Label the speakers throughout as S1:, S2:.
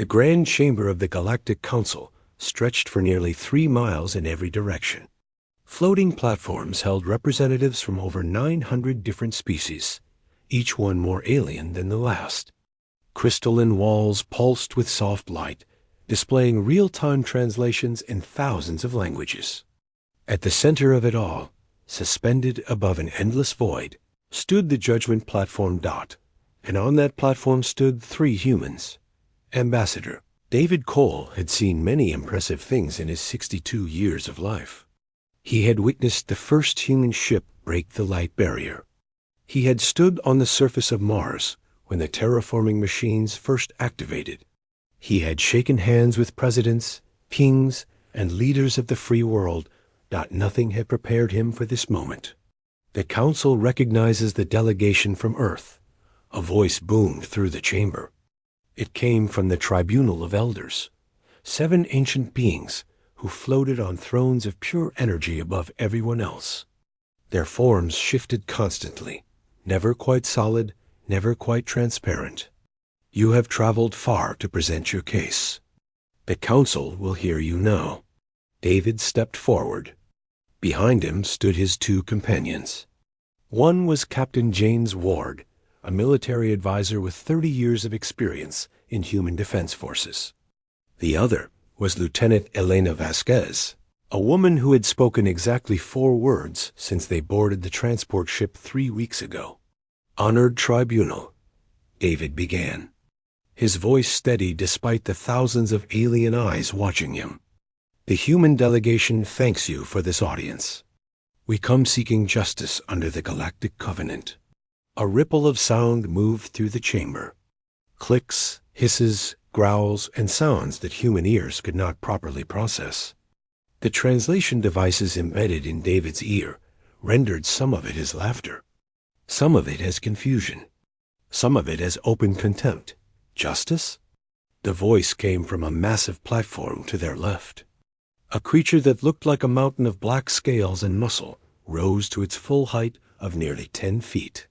S1: The grand chamber of the Galactic Council stretched for nearly 3 miles in every direction. Floating platforms held representatives from over 900 different species, each one more alien than the last. Crystalline walls pulsed with soft light, displaying real-time translations in thousands of languages. At the center of it all, suspended above an endless void, stood the Judgment Platform Dot, and on that platform stood 3 humans. Ambassador David Cole had seen many impressive things in his 62 years of life. He had witnessed the first human ship break the light barrier. He had stood on the surface of Mars when the terraforming machines first activated. He had shaken hands with presidents, kings, and leaders of the free world. Nothing had prepared him for this moment. The Council recognizes the delegation from Earth. A voice boomed through the chamber. It came from the Tribunal of Elders, 7 ancient beings who floated on thrones of pure energy above everyone else. Their forms shifted constantly, never quite solid, never quite transparent. You have traveled far to present your case. The Council will hear you now. David stepped forward. Behind him stood his 2 companions. One was Captain James Ward, a military advisor with 30 years of experience in human defense forces. The other was Lieutenant Elena Vasquez, a woman who had spoken exactly 4 words since they boarded the transport ship 3 weeks ago. Honored Tribunal, David began, his voice steady despite the thousands of alien eyes watching him. The human delegation thanks you for this audience. We come seeking justice under the Galactic Covenant. A ripple of sound moved through the chamber. Clicks, hisses, growls, and sounds that human ears could not properly process. The translation devices embedded in David's ear rendered some of it as laughter, some of it as confusion, some of it as open contempt. Justice? The voice came from a massive platform to their left. A creature that looked like a mountain of black scales and muscle rose to its full height of nearly 10 feet.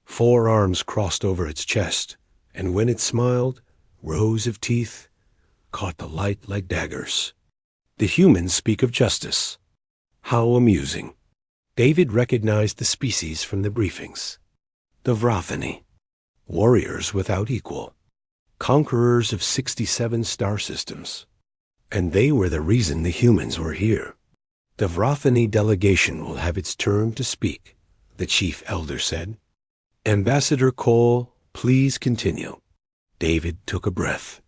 S1: 4 arms crossed over its chest, and when it smiled, rows of teeth caught the light like daggers. The humans speak of justice. How amusing. David recognized the species from the briefings. The Vráthani, warriors without equal, conquerors of 67 star systems. And they were the reason the humans were here. The Vráthani delegation will have its turn to speak, the chief elder said. Ambassador Cole, please continue. David took a breath.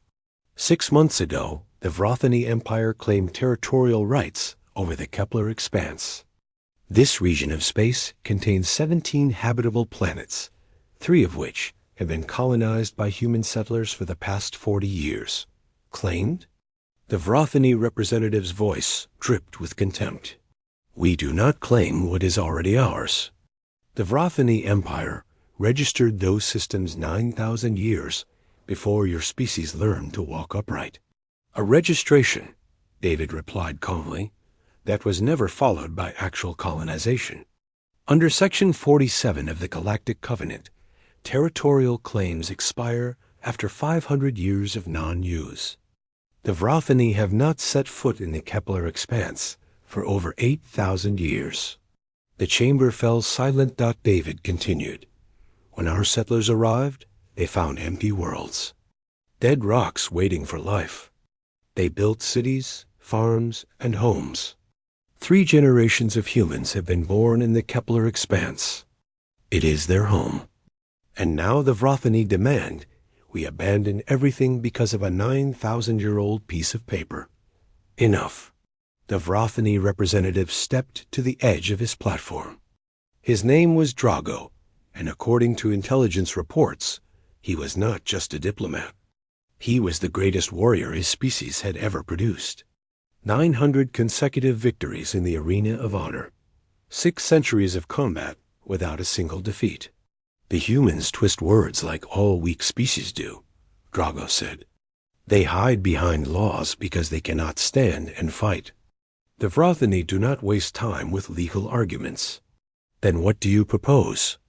S1: 6 months ago, the Vráthani Empire claimed territorial rights over the Kepler expanse. This region of space contains 17 habitable planets, 3 of which have been colonized by human settlers for the past 40 years. Claimed? The Vráthani representative's voice dripped with contempt. We do not claim what is already ours. The Vráthani Empire registered those systems 9,000 years before your species learned to walk upright. A registration, David replied calmly, that was never followed by actual colonization. Under Section 47 of the Galactic Covenant, territorial claims expire after 500 years of non-use. The Vráthani have not set foot in the Kepler expanse for over 8,000 years. The chamber fell silent. David continued. When our settlers arrived, they found empty worlds. Dead rocks waiting for life. They built cities, farms, and homes. 3 generations of humans have been born in the Kepler expanse. It is their home. And now the Vráthani demand we abandon everything because of a 9,000-year-old piece of paper. Enough. The Vráthani representative stepped to the edge of his platform. His name was Drago, and according to intelligence reports, he was not just a diplomat. He was the greatest warrior his species had ever produced. 900 consecutive victories in the arena of honor. 6 centuries of combat without a single defeat. The humans twist words like all weak species do, Drago said. They hide behind laws because they cannot stand and fight. The Vráthani do not waste time with legal arguments. Then what do you propose?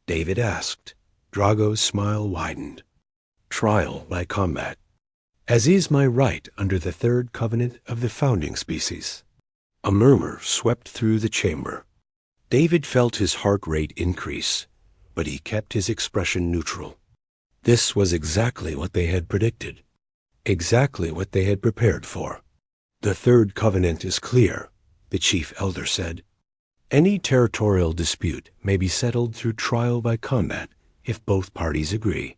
S1: David asked. Drago's smile widened. Trial by combat. as is my right under the third covenant of the founding species. A murmur swept through the chamber. David felt his heart rate increase, but he kept his expression neutral. This was exactly what they had predicted, exactly what they had prepared for. The third covenant is clear, the chief elder said. Any territorial dispute may be settled through trial by combat if both parties agree.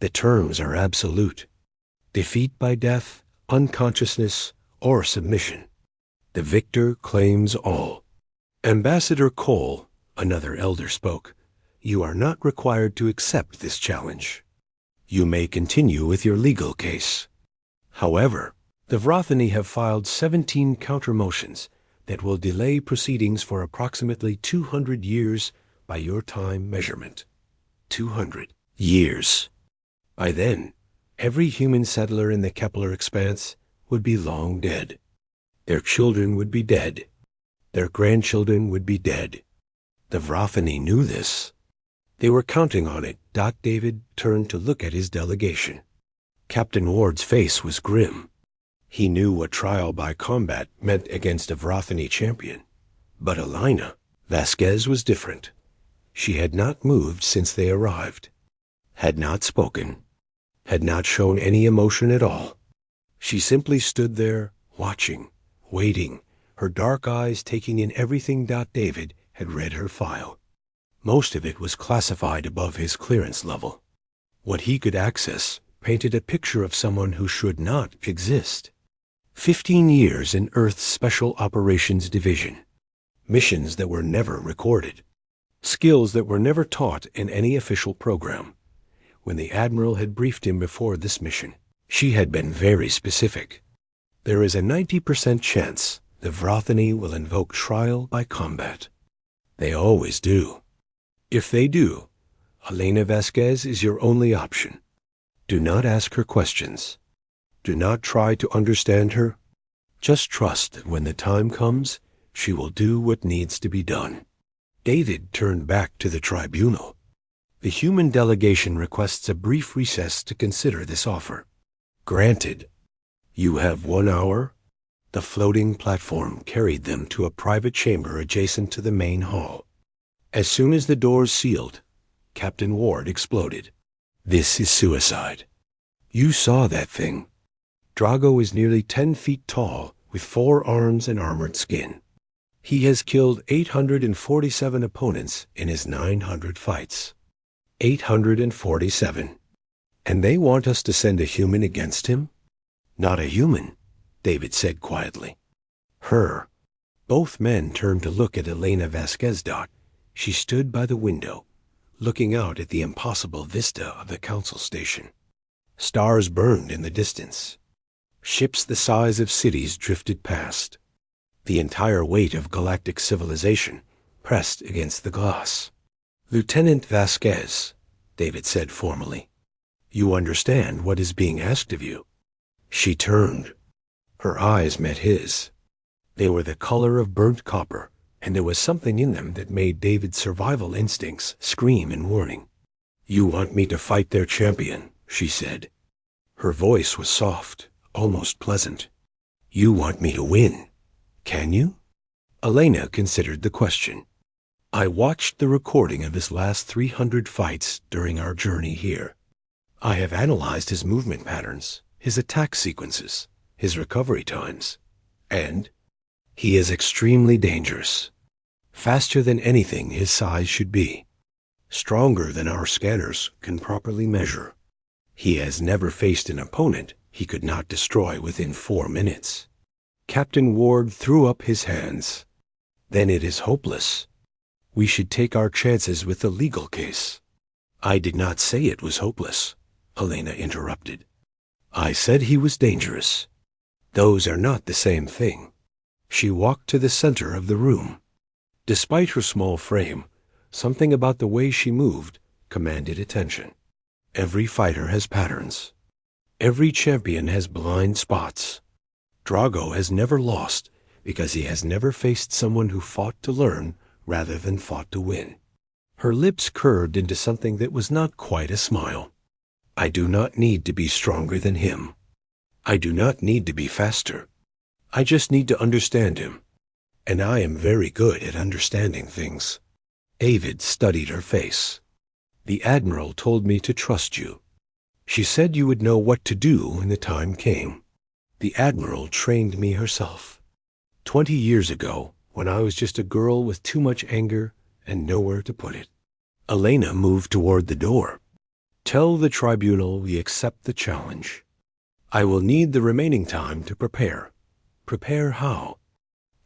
S1: The terms are absolute. Defeat by death, unconsciousness, or submission. The victor claims all. Ambassador Cole, another elder spoke, you are not required to accept this challenge. You may continue with your legal case. However, the Vráthani have filed 17 counter-motions that will delay proceedings for approximately 200 years by your time measurement. 200 years. By then, every human settler in the Kepler expanse would be long dead. Their children would be dead. Their grandchildren would be dead. The Vráthani knew this. They were counting on it. David turned to look at his delegation. Captain Ward's face was grim. He knew what trial by combat meant against a Vráthani champion. But Elena Vasquez was different. She had not moved since they arrived, had not spoken, had not shown any emotion at all. She simply stood there, watching, waiting, her dark eyes taking in everything. David had read her file. Most of it was classified above his clearance level. What he could access painted a picture of someone who should not exist. 15 years in Earth's Special Operations Division. Missions that were never recorded. Skills that were never taught in any official program. When the Admiral had briefed him before this mission, she had been very specific. There is a 90% chance the Vráthani will invoke trial by combat. They always do. If they do, Elena Vasquez is your only option. Do not ask her questions. Do not try to understand her. Just trust that when the time comes, she will do what needs to be done. David turned back to the tribunal. The human delegation requests a brief recess to consider this offer. Granted. You have 1 hour. The floating platform carried them to a private chamber adjacent to the main hall. As soon as the doors sealed, Captain Ward exploded. This is suicide. You saw that thing. Drago is nearly 10 feet tall, with 4 arms and armored skin. He has killed 847 opponents in his 900 fights. 847. And they want us to send a human against him? Not a human, David said quietly. Her. Both men turned to look at Elena Vasquez. She stood by the window, looking out at the impossible vista of the council station. Stars burned in the distance. Ships the size of cities drifted past. The entire weight of galactic civilization pressed against the glass. Lieutenant Vasquez, David said formally, you understand what is being asked of you. She turned. Her eyes met his. They were the color of burnt copper, and there was something in them that made David's survival instincts scream in warning. You want me to fight their champion, she said. Her voice was soft, almost pleasant. You want me to win, can you? Elena considered the question. I watched the recording of his last 300 fights during our journey here. I have analyzed his movement patterns, his attack sequences, his recovery times, and he is extremely dangerous. Faster than anything his size should be. Stronger than our scanners can properly measure. He has never faced an opponent he could not destroy within 4 minutes. Captain Ward threw up his hands. Then it is hopeless. We should take our chances with the legal case. I did not say it was hopeless, Elena interrupted. I said he was dangerous. Those are not the same thing. She walked to the center of the room. Despite her small frame, something about the way she moved commanded attention. Every fighter has patterns. Every champion has blind spots. Drago has never lost because he has never faced someone who fought to learn rather than fought to win. Her lips curved into something that was not quite a smile. I do not need to be stronger than him. I do not need to be faster. I just need to understand him. And I am very good at understanding things. David studied her face. The Admiral told me to trust you. She said you would know what to do when the time came. The Admiral trained me herself. 20 years ago, when I was just a girl with too much anger and nowhere to put it. Elena moved toward the door. Tell the tribunal we accept the challenge. I will need the remaining time to prepare. Prepare how?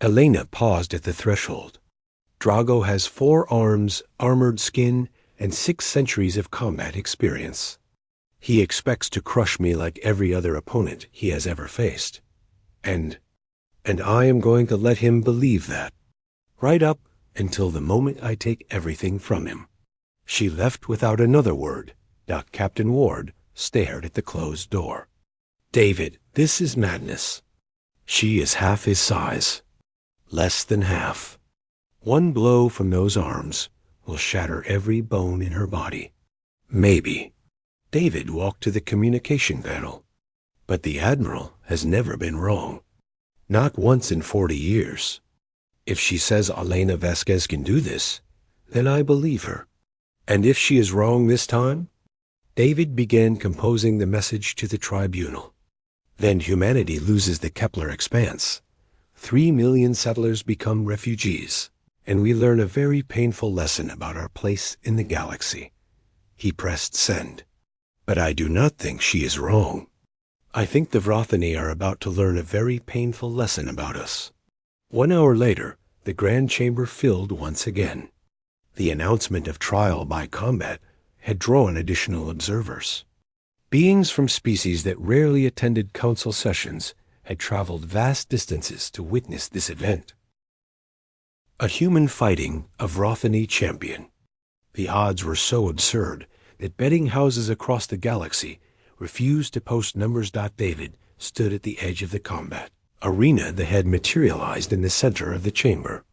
S1: Elena paused at the threshold. Drago has 4 arms, armored skin, and 6 centuries of combat experience. He expects to crush me like every other opponent he has ever faced. And I am going to let him believe that. Right up until the moment I take everything from him. She left without another word. Captain Ward stared at the closed door. David, this is madness. She is half his size. Less than half. One blow from those arms will shatter every bone in her body. Maybe. David walked to the communication panel. But the Admiral has never been wrong. Not once in 40 years. If she says Elena Vasquez can do this, then I believe her. And if she is wrong this time? David began composing the message to the tribunal. Then humanity loses the Kepler expanse. 3 million settlers become refugees, and we learn a very painful lesson about our place in the galaxy. He pressed send. But I do not think she is wrong. I think the Vrothani are about to learn a very painful lesson about us. 1 hour later, the Grand Chamber filled once again. The announcement of trial by combat had drawn additional observers. Beings from species that rarely attended council sessions had traveled vast distances to witness this event. A human fighting a Vrothani champion. The odds were so absurd that betting houses across the galaxy refused to post numbers. David stood at the edge of the combat arena that had materialized in the center of the chamber.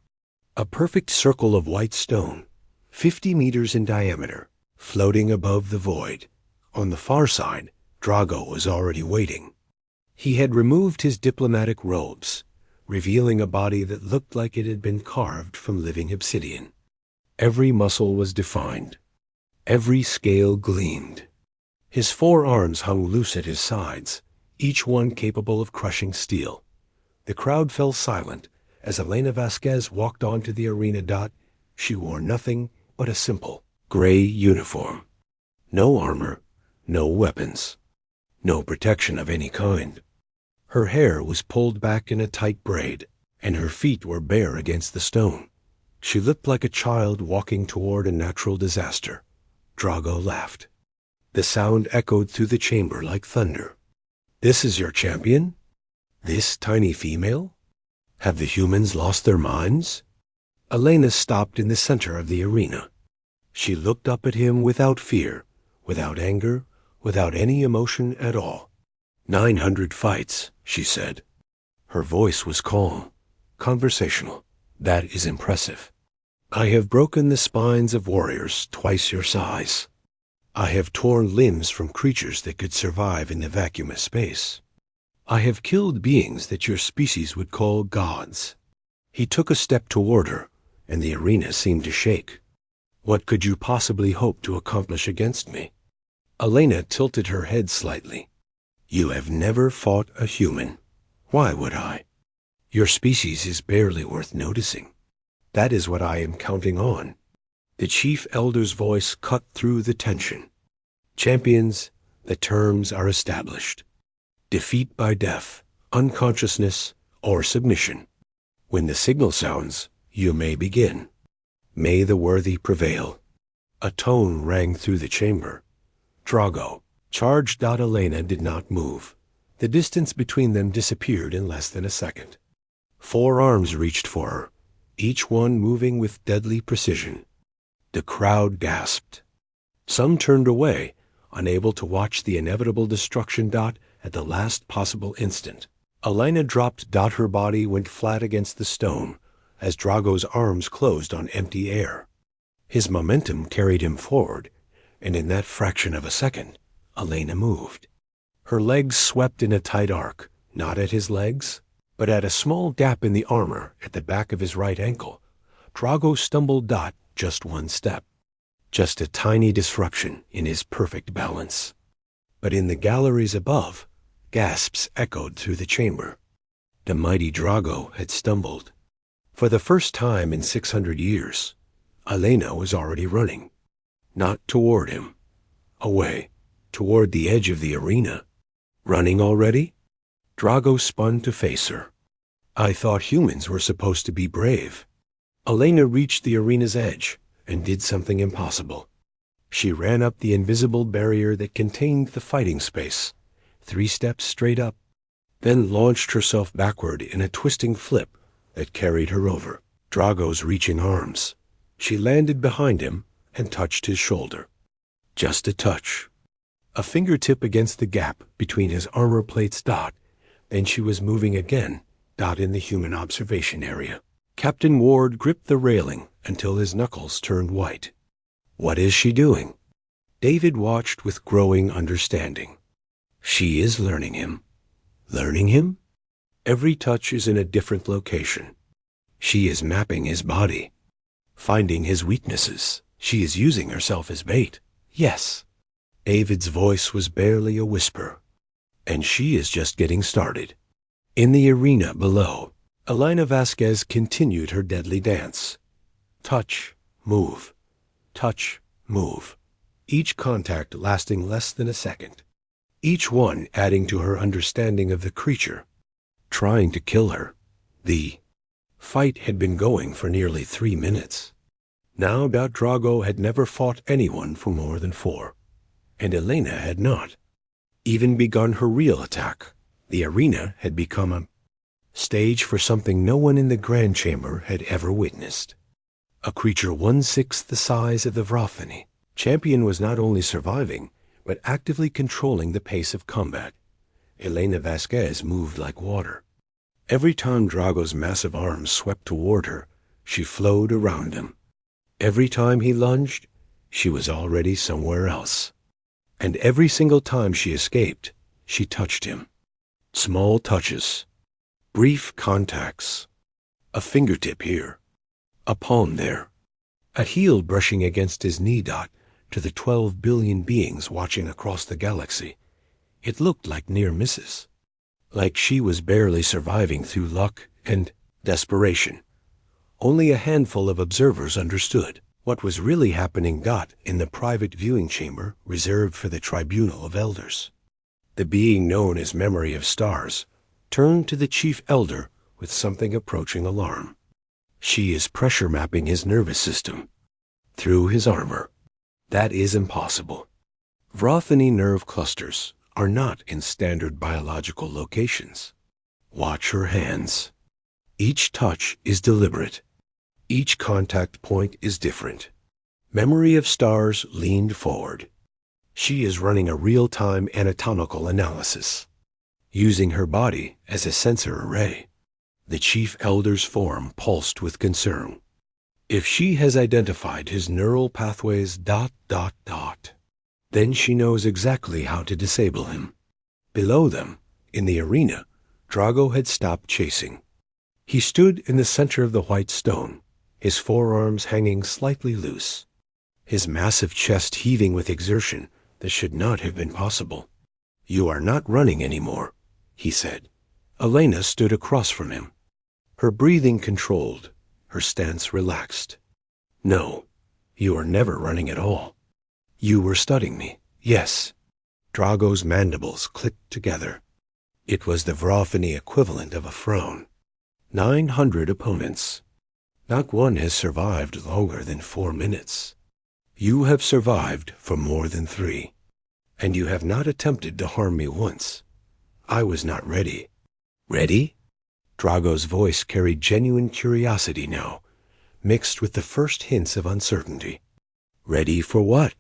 S1: A perfect circle of white stone, 50 meters in diameter, floating above the void. On the far side, Drago was already waiting. He had removed his diplomatic robes, revealing a body that looked like it had been carved from living obsidian. Every muscle was defined. Every scale gleamed. His 4 arms hung loose at his sides, each one capable of crushing steel. The crowd fell silent as Elena Vasquez walked onto the arena. She wore nothing but a simple, gray uniform. No armor, no weapons, no protection of any kind. Her hair was pulled back in a tight braid, and her feet were bare against the stone. She looked like a child walking toward a natural disaster. Drago laughed. The sound echoed through the chamber like thunder. This is your champion? This tiny female? Have the humans lost their minds? Elena stopped in the center of the arena. She looked up at him without fear, without anger, without any emotion at all. 900 fights, she said. Her voice was calm, conversational. That is impressive. I have broken the spines of warriors twice your size. I have torn limbs from creatures that could survive in the vacuum of space. I have killed beings that your species would call gods. He took a step toward her, and the arena seemed to shake. What could you possibly hope to accomplish against me? Elena tilted her head slightly. You have never fought a human. Why would I? Your species is barely worth noticing. That is what I am counting on. The chief elder's voice cut through the tension. Champions, the terms are established. Defeat by death, unconsciousness, or submission. When the signal sounds, you may begin. May the worthy prevail. A tone rang through the chamber. Drago, charged. Elena did not move. The distance between them disappeared in less than a second. 4 arms reached for her, each one moving with deadly precision. The crowd gasped. Some turned away, unable to watch the inevitable destruction. At the last possible instant, Elena dropped. Her body went flat against the stone as Drago's arms closed on empty air. His momentum carried him forward, and in that fraction of a second, Elena moved. Her legs swept in a tight arc, not at his legs, but at a small gap in the armor at the back of his right ankle. Drago stumbled just one step. Just a tiny disruption in his perfect balance. But in the galleries above, gasps echoed through the chamber. The mighty Drago had stumbled. For the first time in 600 years, Elena was already running. Not toward him. Away, toward the edge of the arena. Running already? Drago spun to face her. I thought humans were supposed to be brave. Elena reached the arena's edge and did something impossible. She ran up the invisible barrier that contained the fighting space, 3 steps straight up, then launched herself backward in a twisting flip that carried her over Drago's reaching arms. She landed behind him and touched his shoulder. Just a touch. A fingertip against the gap between his armor plates. Then she was moving again. In the human observation area. Captain Ward gripped the railing until his knuckles turned white. What is she doing? David watched with growing understanding. She is learning him. Learning him? Every touch is in a different location. She is mapping his body. Finding his weaknesses. She is using herself as bait. Yes. David's voice was barely a whisper. And she is just getting started. In the arena below, Elena Vasquez continued her deadly dance. Touch, move. Touch, move. Each contact lasting less than a second. Each one adding to her understanding of the creature. Trying to kill her. The fight had been going for nearly 3 minutes. Now Drago had never fought anyone for more than 4. And Elena had not even begun her real attack. The arena had become a stage for something no one in the Grand Chamber had ever witnessed. A creature 1/6 the size of the Vrothany. Champion was not only surviving, but actively controlling the pace of combat. Elena Vasquez moved like water. Every time Drago's massive arms swept toward her, she flowed around him. Every time he lunged, she was already somewhere else. And every single time she escaped, she touched him. Small touches. Brief contacts. A fingertip here. A palm there. A heel brushing against his knee. To the 12 billion beings watching across the galaxy, it looked like near misses. Like she was barely surviving through luck and desperation. Only a handful of observers understood what was really happening. In the private viewing chamber reserved for the Tribunal of Elders. The being known as Memory of Stars turned to the Chief Elder with something approaching alarm. She is pressure mapping his nervous system. Through his armor. That is impossible. Vrothany nerve clusters are not in standard biological locations. Watch her hands. Each touch is deliberate. Each contact point is different. Memory of Stars leaned forward. She is running a real-time anatomical analysis, using her body as a sensor array. The Chief Elder's form pulsed with concern. If she has identified his neural pathways ... then she knows exactly how to disable him. Below them, in the arena, Drago had stopped chasing. He stood in the center of the white stone, his forearms hanging slightly loose, his massive chest heaving with exertion that should not have been possible. You are not running anymore, he said. Elena stood across from him, her breathing controlled, her stance relaxed. No, you are never running at all. You were studying me, yes. Drago's mandibles clicked together. It was the Vrothany equivalent of a frown. 900 opponents. Not one has survived longer than 4 minutes. You have survived for more than 3. And you have not attempted to harm me once. I was not ready. Ready? Drago's voice carried genuine curiosity now, mixed with the first hints of uncertainty. Ready for what?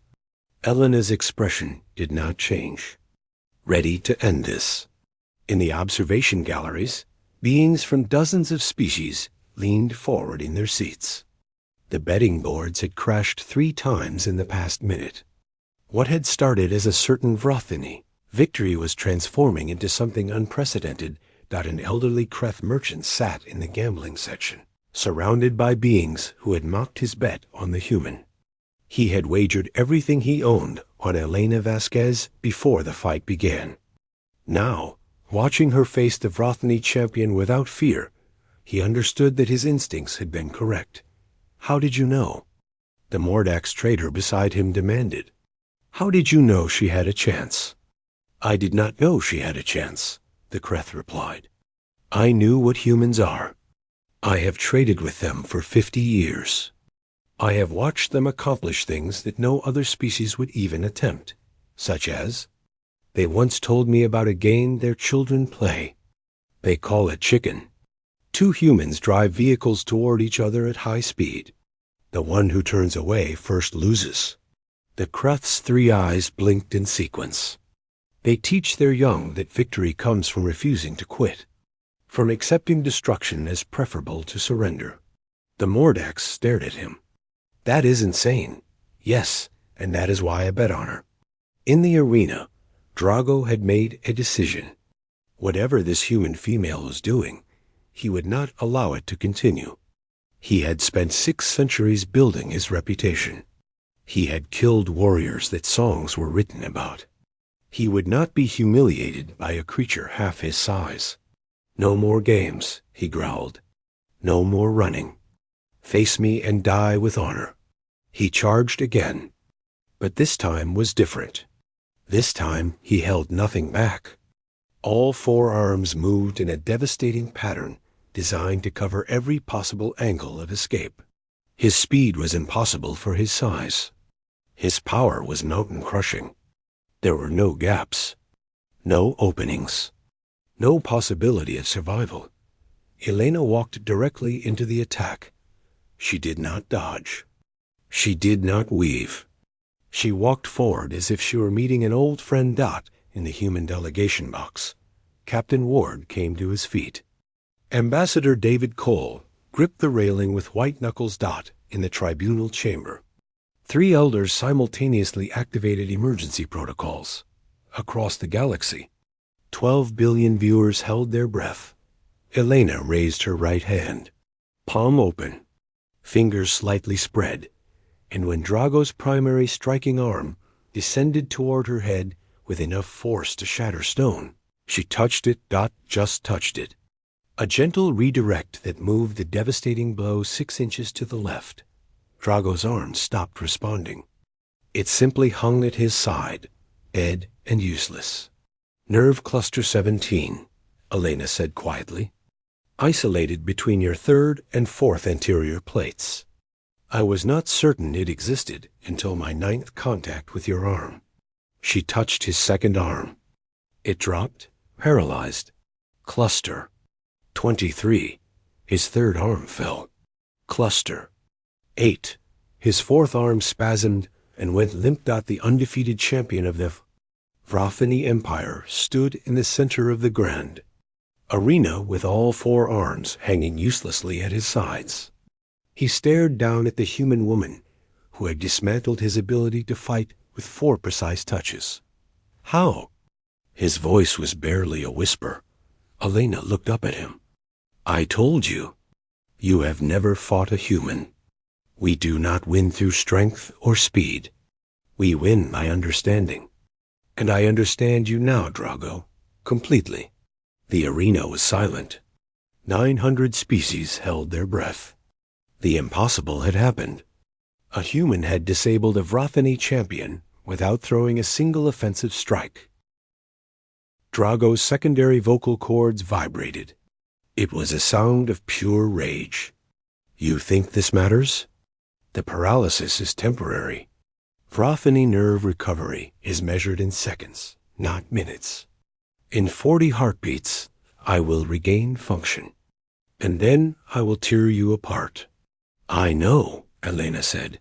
S1: Elena's expression did not change. Ready to end this. In the observation galleries, beings from dozens of species leaned forward in their seats. The betting boards had crashed 3 times in the past minute. What had started as a certain Vrothany, Victory was transforming into something unprecedented. An elderly Kreth merchant sat in the gambling section, surrounded by beings who had mocked his bet on the human. He had wagered everything he owned on Elena Vasquez before the fight began. Now, watching her face the Vrothany champion without fear, he understood that his instincts had been correct. "How did you know?" the Mordax trader beside him demanded. "How did you know she had a chance?" "I did not know she had a chance," the Kreth replied. "I knew what humans are. I have traded with them for 50 years. I have watched them accomplish things that no other species would even attempt, such as, they once told me about a game their children play. They call it chicken. Two humans drive vehicles toward each other at high speed. The one who turns away first loses." The Kreth's 3 eyes blinked in sequence. They teach their young that victory comes from refusing to quit, from accepting destruction as preferable to surrender. The Mordax stared at him. "That is insane." "Yes, and that is why I bet on her." In the arena, Drago had made a decision. Whatever this human female was doing, he would not allow it to continue. He had spent 6 centuries building his reputation. He had killed warriors that songs were written about. He would not be humiliated by a creature half his size. "No more games," he growled. "No more running. Face me and die with honor." He charged again. But this time was different. This time he held nothing back. All 4 arms moved in a devastating pattern designed to cover every possible angle of escape. His speed was impossible for his size. His power was mountain-crushing. There were no gaps, no openings, no possibility of survival. Elena walked directly into the attack. She did not dodge. She did not weave. She walked forward as if she were meeting an old friend. In the human delegation box, Captain Ward came to his feet. Ambassador David Cole gripped the railing with white knuckles. In the tribunal chamber, 3 elders simultaneously activated emergency protocols. Across the galaxy, 12 billion viewers held their breath. Elena raised her right hand, palm open, fingers slightly spread, and when Drago's primary striking arm descended toward her head with enough force to shatter stone, she touched it. Just touched it. A gentle redirect that moved the devastating blow 6 inches to the left. Drago's arm stopped responding. It simply hung at his side, dead and useless. "Nerve cluster 17, Elena said quietly. "Isolated between your 3rd and 4th anterior plates. I was not certain it existed until my 9th contact with your arm." She touched his 2nd arm. It dropped, paralyzed. Cluster. 23. His 3rd arm fell. Cluster. 8. His 4th arm spasmed and went limp. The undefeated champion of the Vrothany Empire stood in the center of the grand arena with all 4 arms hanging uselessly at his sides. He stared down at the human woman who had dismantled his ability to fight with 4 precise touches. "How?" His voice was barely a whisper. Elena looked up at him. "I told you. You have never fought a human. We do not win through strength or speed. We win by understanding. And I understand you now, Drago, completely." The arena was silent. 900 species held their breath. The impossible had happened. A human had disabled a Vrothany champion without throwing a single offensive strike. Drago's secondary vocal cords vibrated. It was a sound of pure rage. "You think this matters? The paralysis is temporary. Vrothany nerve recovery is measured in seconds, not minutes. In 40 heartbeats, I will regain function. And then I will tear you apart." "I know," Elena said.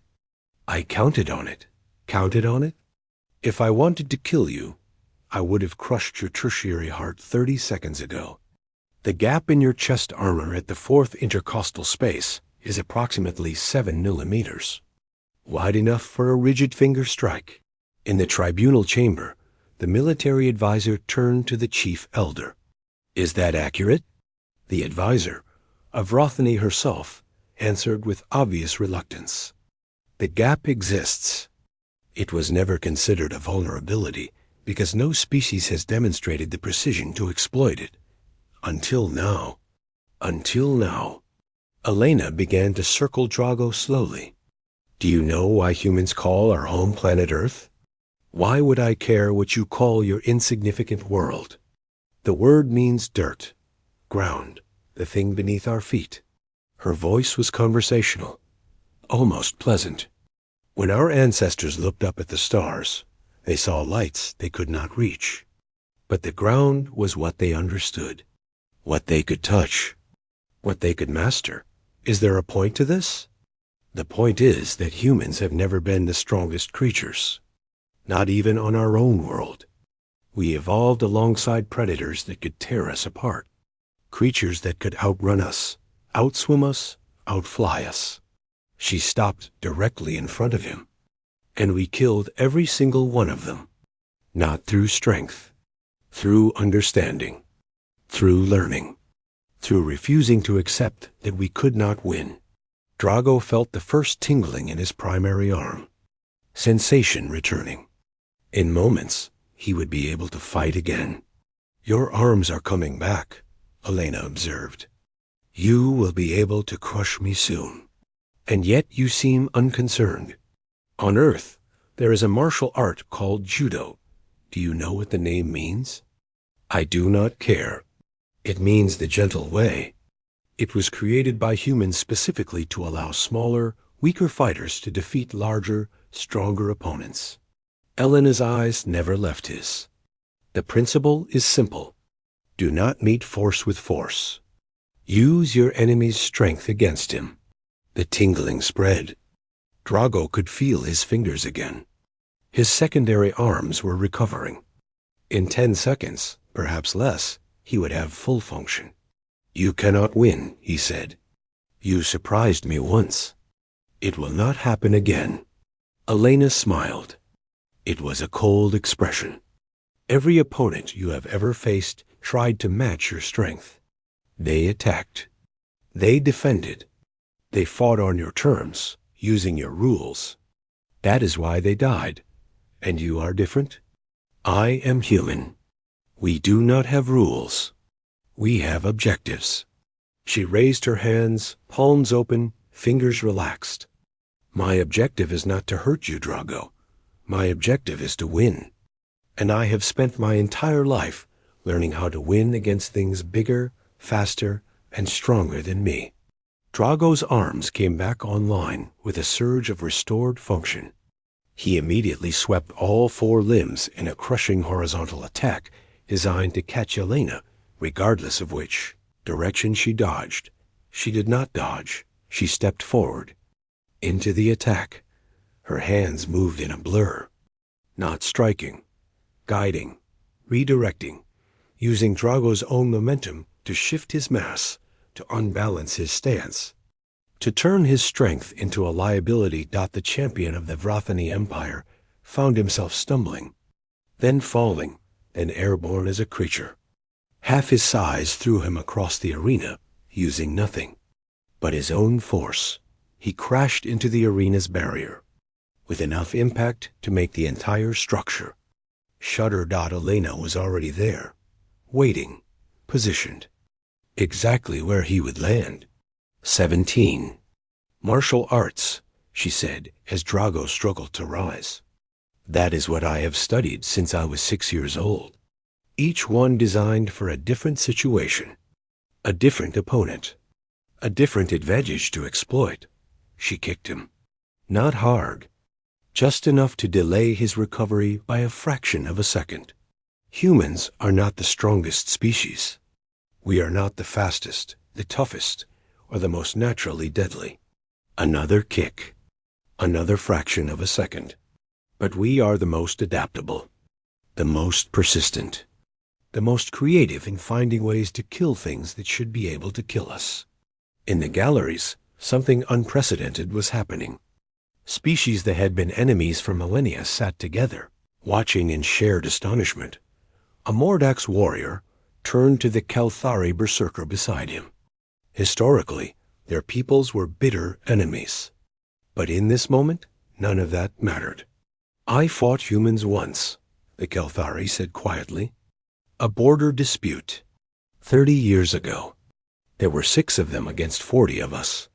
S1: "I counted on it." "Counted on it? If I wanted to kill you, I would have crushed your tertiary heart 30 seconds ago. The gap in your chest armor at the 4th intercostal space is approximately 7 millimeters. Wide enough for a rigid finger strike. In the tribunal chamber, The military advisor turned to the chief elder. "Is that accurate?" The advisor, a Vrothany herself, answered with obvious reluctance. "The gap exists. It was never considered a vulnerability because no species has demonstrated the precision to exploit it. Until now. Until now." Elena began to circle Drago slowly. "Do you know why humans call our home planet Earth? Why would I care what you call your insignificant world? The word means dirt, ground, the thing beneath our feet." Her voice was conversational, almost pleasant. "When our ancestors looked up at the stars, they saw lights they could not reach. But the ground was what they understood, what they could touch, what they could master. Is there a point to this? The point is that humans have never been the strongest creatures, not even on our own world. We evolved alongside predators that could tear us apart, creatures that could outrun us, outswim us, outfly us." She stopped directly in front of him. "And we killed every single one of them, not through strength, through understanding, through learning, through refusing to accept that we could not win." Drago felt the first tingling in his primary arm, sensation returning. In moments, he would be able to fight again. "Your arms are coming back," Elena observed. "You will be able to crush me soon. And yet you seem unconcerned. On Earth, there is a martial art called judo. Do you know what the name means?" "I do not care. It means the gentle way. It was created by humans specifically to allow smaller, weaker fighters to defeat larger, stronger opponents." Elena's eyes never left his. "The principle is simple. Do not meet force with force. Use your enemy's strength against him." The tingling spread. Drago could feel his fingers again. His secondary arms were recovering. In 10 seconds, perhaps less, he would have full function. "You cannot win," he said. "You surprised me once. It will not happen again." Elena smiled. It was a cold expression. "Every opponent you have ever faced tried to match your strength. They attacked. They defended. They fought on your terms, using your rules. That is why they died. And you are different? I am human. We do not have rules. We have objectives." She raised her hands, palms open, fingers relaxed. "My objective is not to hurt you, Drago. My objective is to win. And I have spent my entire life learning how to win against things bigger, faster, and stronger than me." Drago's arms came back online with a surge of restored function. He immediately swept all 4 limbs in a crushing horizontal attack designed to catch Elena, regardless of which direction she dodged. She did not dodge. She stepped forward, into the attack. Her hands moved in a blur, not striking, guiding, redirecting, using Drago's own momentum to shift his mass, to unbalance his stance, to turn his strength into a liability. The champion of the Vrothany Empire found himself stumbling, then falling, then airborne as a creature. Half his size threw him across the arena, using nothing but his own force. He crashed into the arena's barrier, with enough impact to make the entire structure shudder. Elena was already there, waiting, positioned, exactly where he would land. 17. "Martial arts," she said as Drago struggled to rise. "That is what I have studied since I was 6 years old. Each one designed for a different situation, a different opponent, a different advantage to exploit." She kicked him. Not hard, just enough to delay his recovery by a fraction of a second. Humans are not the strongest species. We are not the fastest, the toughest, or the most naturally deadly. Another kick, another fraction of a second. But we are the most adaptable, the most persistent, the most creative in finding ways to kill things that should be able to kill us. In the galleries, something unprecedented was happening. Species that had been enemies for millennia sat together, Watching in shared astonishment, a Mordax warrior turned to the Kelthari berserker beside him. Historically, their peoples were bitter enemies. But in this moment, none of that mattered. "I fought humans once," the Kelthari said quietly. "A border dispute. 30 years ago. There were 6 of them against 40 of us.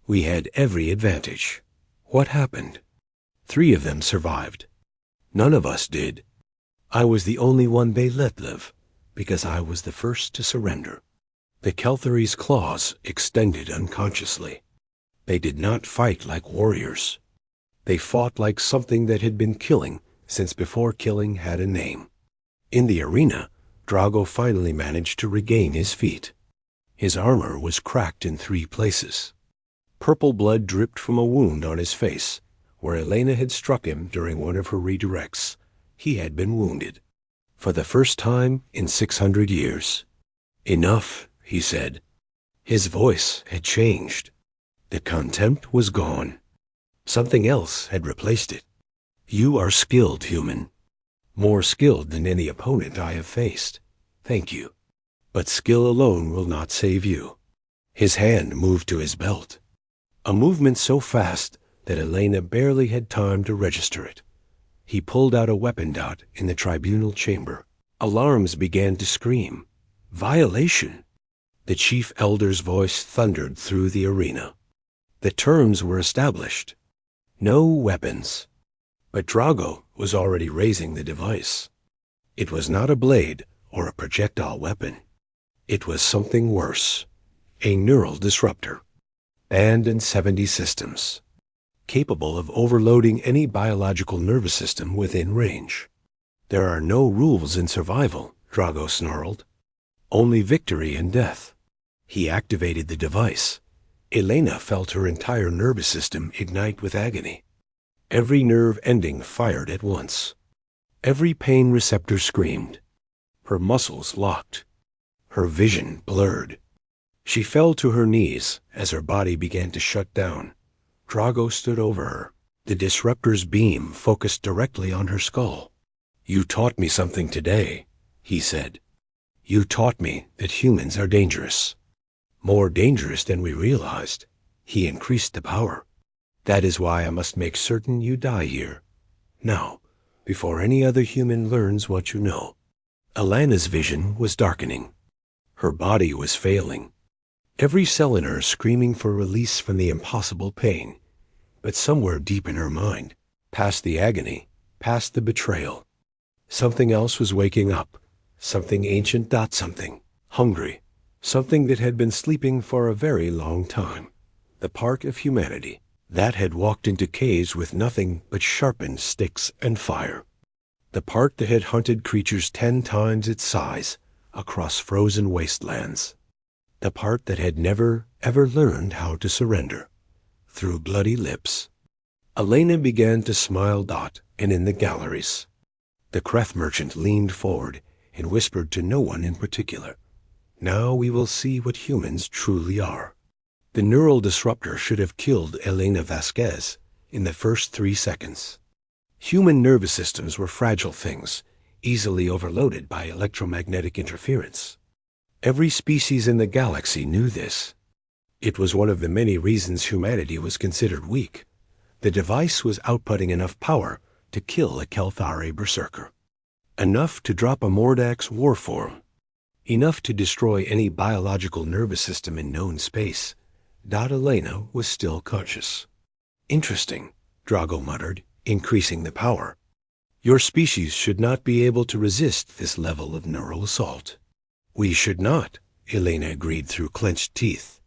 S1: We had every advantage. What happened? 3 of them survived. None of us did. I was the only one they let live, because I was the first to surrender." The Kelthari's claws extended unconsciously. They did not fight like warriors. They fought like something that had been killing since before killing had a name. In the arena, Drago finally managed to regain his feet. His armor was cracked in 3 places. Purple blood dripped from a wound on his face, where Elena had struck him during one of her redirects. He had been wounded. For the first time in 600 years. "Enough," he said. His voice had changed. The contempt was gone. Something else had replaced it. "You are skilled, human. More skilled than any opponent I have faced. Thank you. But skill alone will not save you." His hand moved to his belt. A movement so fast that Elena barely had time to register it. He pulled out a weapon dot in the tribunal chamber. Alarms began to scream. "Violation!" The chief elder's voice thundered through the arena. The terms were established. No weapons. But Drago was already raising the device. It was not a blade or a projectile weapon. It was something worse. A neural disruptor. Banned in 70 systems. Capable of overloading any biological nervous system within range. "There are no rules in survival," Drago snarled. "Only victory and death." He activated the device. Elena felt her entire nervous system ignite with agony. Every nerve ending fired at once. Every pain receptor screamed. Her muscles locked. Her vision blurred. She fell to her knees as her body began to shut down. Drago stood over her. The disruptor's beam focused directly on her skull. "You taught me something today," he said. "You taught me that humans are dangerous. More dangerous than we realized." He increased the power. "That is why I must make certain you die here. Now, before any other human learns what you know." Elena's vision was darkening. Her body was failing. Every cell in her screaming for release from the impossible pain. But somewhere deep in her mind, past the agony, past the betrayal, something else was waking up. Something ancient. Something hungry. Something that had been sleeping for a very long time. The part of humanity that had walked into caves with nothing but sharpened sticks and fire. The part that had hunted creatures 10 times its size across frozen wastelands. The part that had never, ever learned how to surrender. Through bloody lips. Elena began to smile. And in the galleries, the Kreth merchant leaned forward and whispered to no one in particular. "Now we will see what humans truly are." The neural disruptor should have killed Elena Vasquez in the first 3 seconds. Human nervous systems were fragile things, easily overloaded by electromagnetic interference. Every species in the galaxy knew this. It was one of the many reasons humanity was considered weak. The device was outputting enough power to kill a Kelthari berserker. Enough to drop a Mordax war form. Enough to destroy any biological nervous system in known space. Elena was still conscious. "Interesting," Drago muttered, increasing the power. "Your species should not be able to resist this level of neural assault." "We should not," Elena agreed through clenched teeth.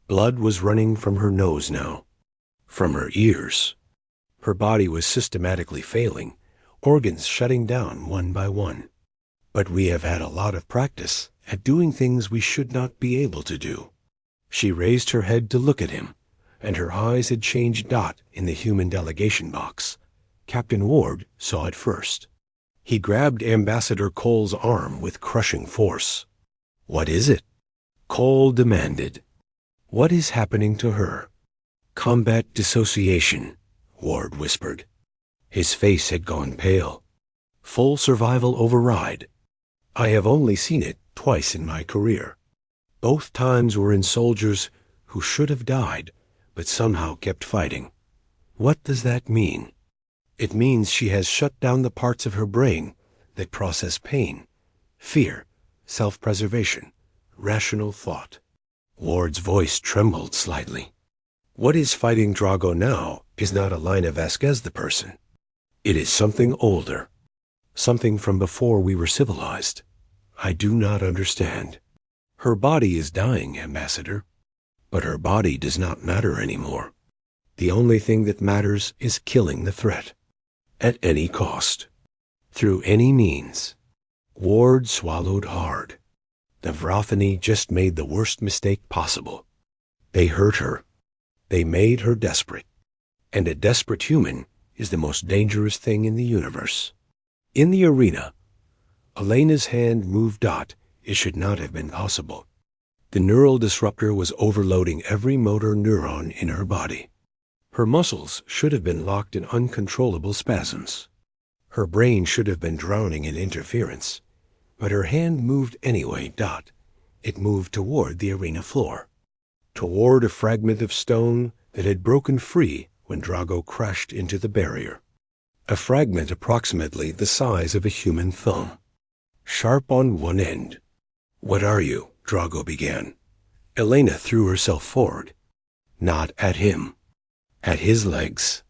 S1: Blood was running from her nose now. From her ears. Her body was systematically failing, organs shutting down one by one. "But we have had a lot of practice at doing things we should not be able to do." She raised her head to look at him, and her eyes had changed. In the human delegation box. Captain Ward saw it first. He grabbed Ambassador Cole's arm with crushing force. "What is it?" Cole demanded. "What is happening to her?" "Combat dissociation," Ward whispered. His face had gone pale. Full survival override. I have only seen it twice in my career. Both times were in soldiers who should have died, but somehow kept fighting. What does that mean? It means she has shut down the parts of her brain that process pain, fear, self-preservation, rational thought. Ward's voice trembled slightly. What is fighting Drago now is not Elena Vasquez the person. It is something older. Something from before we were civilized. I do not understand. Her body is dying, Ambassador. But her body does not matter anymore. The only thing that matters is killing the threat. At any cost. Through any means. Ward swallowed hard. The Vráthani just made the worst mistake possible. They hurt her. They made her desperate. And a desperate human is the most dangerous thing in the universe. In the arena, Elena's hand moved. It should not have been possible. The neural disruptor was overloading every motor neuron in her body. Her muscles should have been locked in uncontrollable spasms. Her brain should have been drowning in interference. But her hand moved anyway. It moved toward the arena floor. Toward a fragment of stone that had broken free when Drago crashed into the barrier. A fragment approximately the size of a human thumb. Sharp on one end. What are you? Drago began. Elena threw herself forward. Not at him. At his legs.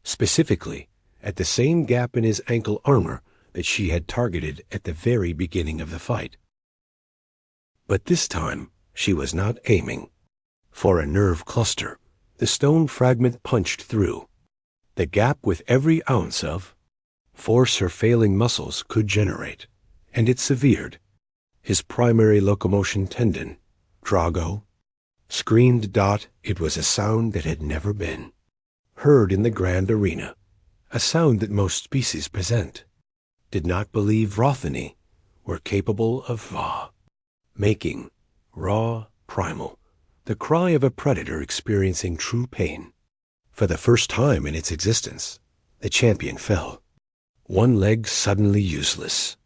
S1: Specifically, at the same gap in his ankle armor that she had targeted at the very beginning of the fight. But this time, she was not aiming. For a nerve cluster, the stone fragment punched through. The gap with every ounce of force her failing muscles could generate, and it severed. His primary locomotion tendon, Drago, screamed. It was a sound that had never been heard in the grand arena, a sound that most species present. Did not believe Vráthani were capable of making raw, primal, the cry of a predator experiencing true pain. For the first time in its existence, the champion fell. One leg suddenly useless.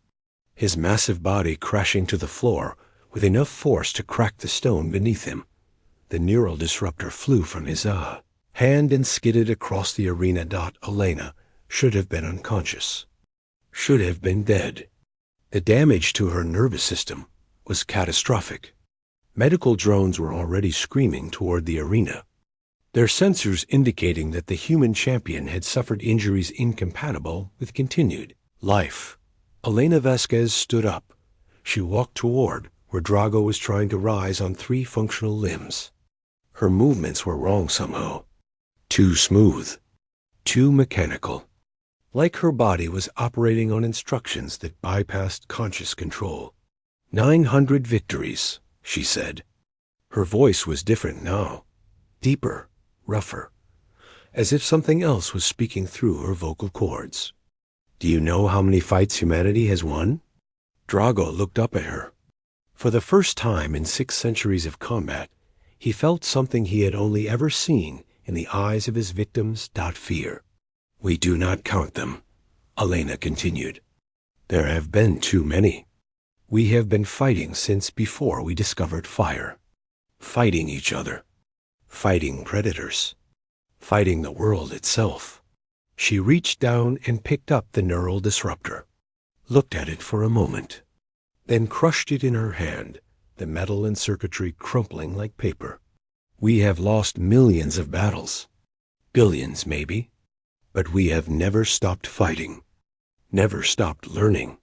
S1: His massive body crashing to the floor with enough force to crack the stone beneath him. The neural disruptor flew from his hand and skidded across the arena. Elena should have been unconscious. Should have been dead. The damage to her nervous system was catastrophic. Medical drones were already screaming toward the arena, their sensors indicating that the human champion had suffered injuries incompatible with continued life. Elena Vasquez stood up. She walked toward where Drago was trying to rise on 3 functional limbs. Her movements were wrong somehow. Too smooth. Too mechanical. Like her body was operating on instructions that bypassed conscious control. 900 victories, she said. Her voice was different now. Deeper, rougher. As if something else was speaking through her vocal cords. Do you know how many fights humanity has won? Drago looked up at her. For the first time in 6 centuries of combat, he felt something he had only ever seen in the eyes of his victims. Fear. We do not count them, Elena continued. There have been too many. We have been fighting since before we discovered fire. Fighting each other. Fighting predators. Fighting the world itself. She reached down and picked up the neural disruptor. Looked at it for a moment. Then crushed it in her hand, the metal and circuitry crumpling like paper. We have lost millions of battles. Billions, maybe. But we have never stopped fighting. Never stopped learning.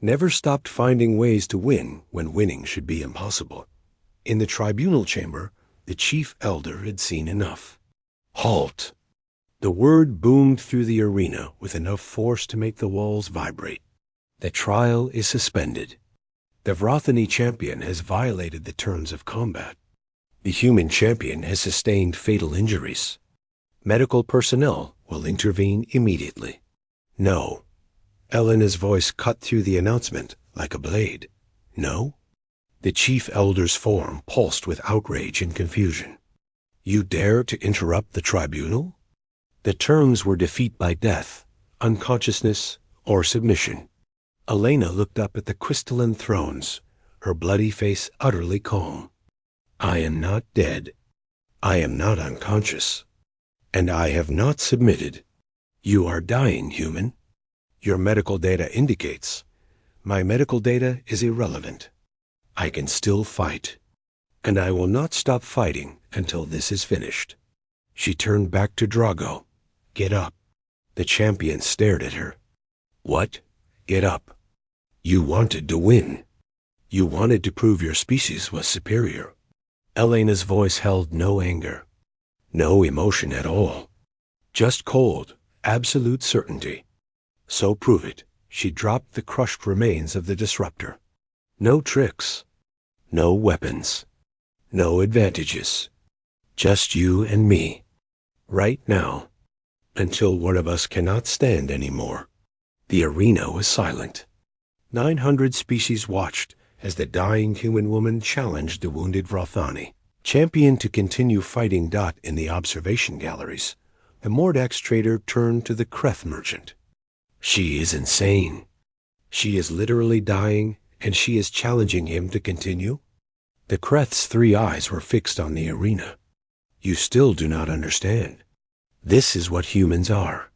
S1: Never stopped finding ways to win when winning should be impossible. In the tribunal chamber, the chief elder had seen enough. Halt! The word boomed through the arena with enough force to make the walls vibrate. The trial is suspended. The Vráthani champion has violated the terms of combat. The human champion has sustained fatal injuries. Medical personnel will intervene immediately. No. Elena's voice cut through the announcement like a blade. No? The chief elder's form pulsed with outrage and confusion. You dare to interrupt the tribunal? The terms were defeat by death, unconsciousness, or submission. Elena looked up at the crystalline thrones, her bloody face utterly calm. I am not dead. I am not unconscious. And I have not submitted. You are dying, human. Your medical data indicates. My medical data is irrelevant. I can still fight. And I will not stop fighting until this is finished. She turned back to Drago. Get up. The champion stared at her. What? Get up. You wanted to win. You wanted to prove your species was superior. Elena's voice held no anger, no emotion at all. Just cold, absolute certainty. So prove it. She dropped the crushed remains of the disruptor. No tricks. No weapons. No advantages. Just you and me. Right now. Until one of us cannot stand anymore. The arena was silent. 900 species watched as the dying human woman challenged the wounded Vrothani. Championed to continue fighting Dot in the observation galleries, the Mordax trader turned to the Kreth merchant. She is insane. She is literally dying, and she is challenging him to continue? The Kreth's 3 eyes were fixed on the arena. You still do not understand. This is what humans are.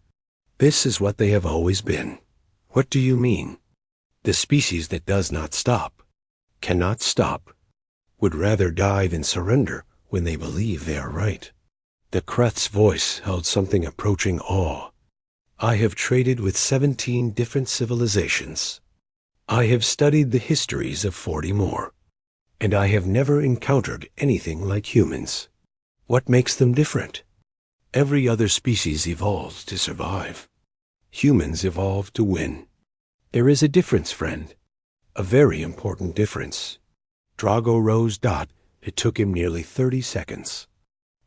S1: This is what they have always been. What do you mean? The species that does not stop, cannot stop, would rather die than surrender when they believe they are right. The Kreth's voice held something approaching awe. I have traded with 17 different civilizations. I have studied the histories of 40 more. And I have never encountered anything like humans. What makes them different? Every other species evolves to survive. Humans evolved to win. There is a difference, friend. A very important difference. Drago rose Dot. It took him nearly 30 seconds.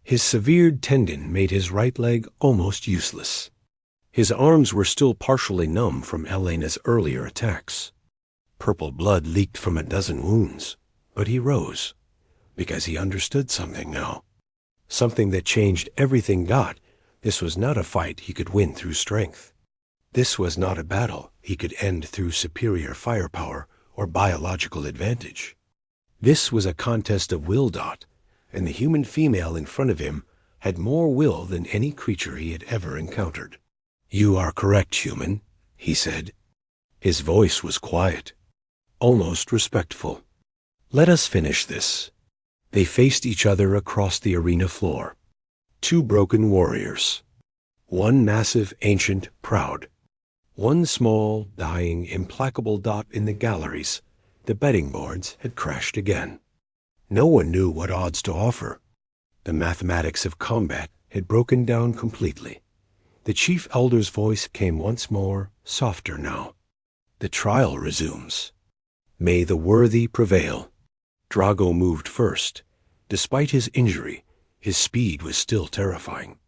S1: His severed tendon made his right leg almost useless. His arms were still partially numb from Elena's earlier attacks. Purple blood leaked from a dozen wounds, but he rose, because he understood something now. Something that changed everything. Dot. This was not a fight he could win through strength. This was not a battle he could end through superior firepower or biological advantage. This was a contest of will. Dot, and the human female in front of him had more will than any creature he had ever encountered. You are correct, human, he said. His voice was quiet, almost respectful. Let us finish this. They faced each other across the arena floor. 2 broken warriors. 1 massive, ancient, proud. 1 small, dying, implacable. Dot in the galleries. The betting boards had crashed again. No one knew what odds to offer. The mathematics of combat had broken down completely. The chief elder's voice came once more, softer now. The trial resumes. May the worthy prevail. Drago moved first. Despite his injury, his speed was still terrifying.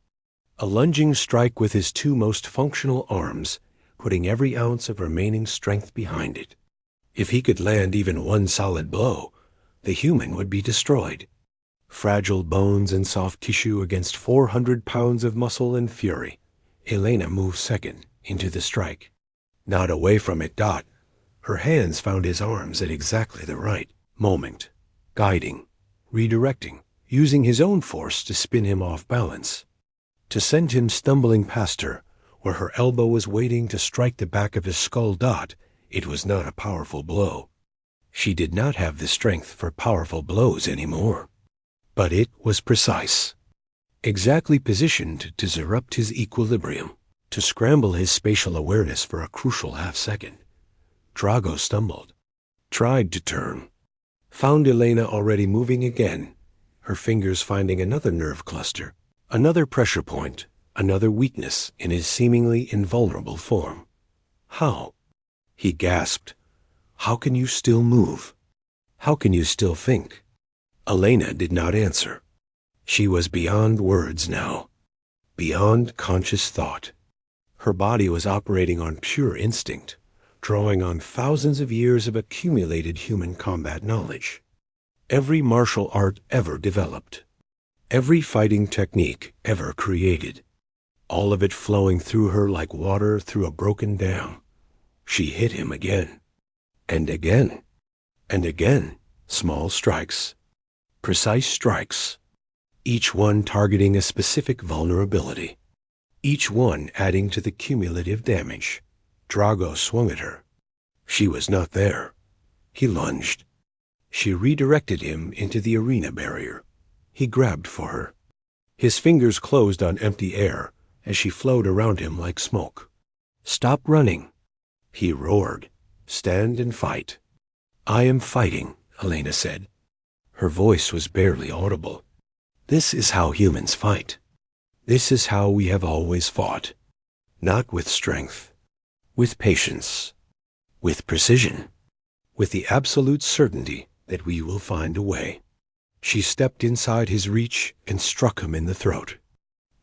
S1: A lunging strike with his 2 most functional arms, putting every ounce of remaining strength behind it. If he could land even 1 solid blow, the human would be destroyed. Fragile bones and soft tissue against 400 pounds of muscle and fury. Elena moved second into the strike. Not away from it. Dot. Her hands found his arms at exactly the right moment, guiding, redirecting, using his own force to spin him off balance, to send him stumbling past her, where her elbow was waiting to strike the back of his skull. Dot. It was not a powerful blow. She did not have the strength for powerful blows anymore. But it was precise. Exactly positioned to disrupt his equilibrium, to scramble his spatial awareness for a crucial half-second. Drago stumbled, tried to turn, found Elena already moving again, her fingers finding another nerve cluster, another pressure point, another weakness in his seemingly invulnerable form. How? He gasped. How can you still move? How can you still think? Elena did not answer. She was beyond words now, beyond conscious thought. Her body was operating on pure instinct, drawing on thousands of years of accumulated human combat knowledge. Every martial art ever developed, every fighting technique ever created, all of it flowing through her like water through a broken dam, She hit him again, and again, and again. Small strikes, precise strikes, each one targeting a specific vulnerability, each one adding to the cumulative damage. Drago swung at her. She was not there. He lunged. She redirected him into the arena barrier. He grabbed for her. His fingers closed on empty air as she flowed around him like smoke. "Stop running," he roared. "Stand and fight." "I am fighting," Elena said. Her voice was barely audible. "This is how humans fight. This is how we have always fought. Not with strength, with patience, with precision, with the absolute certainty that we will find a way." She stepped inside his reach and struck him in the throat.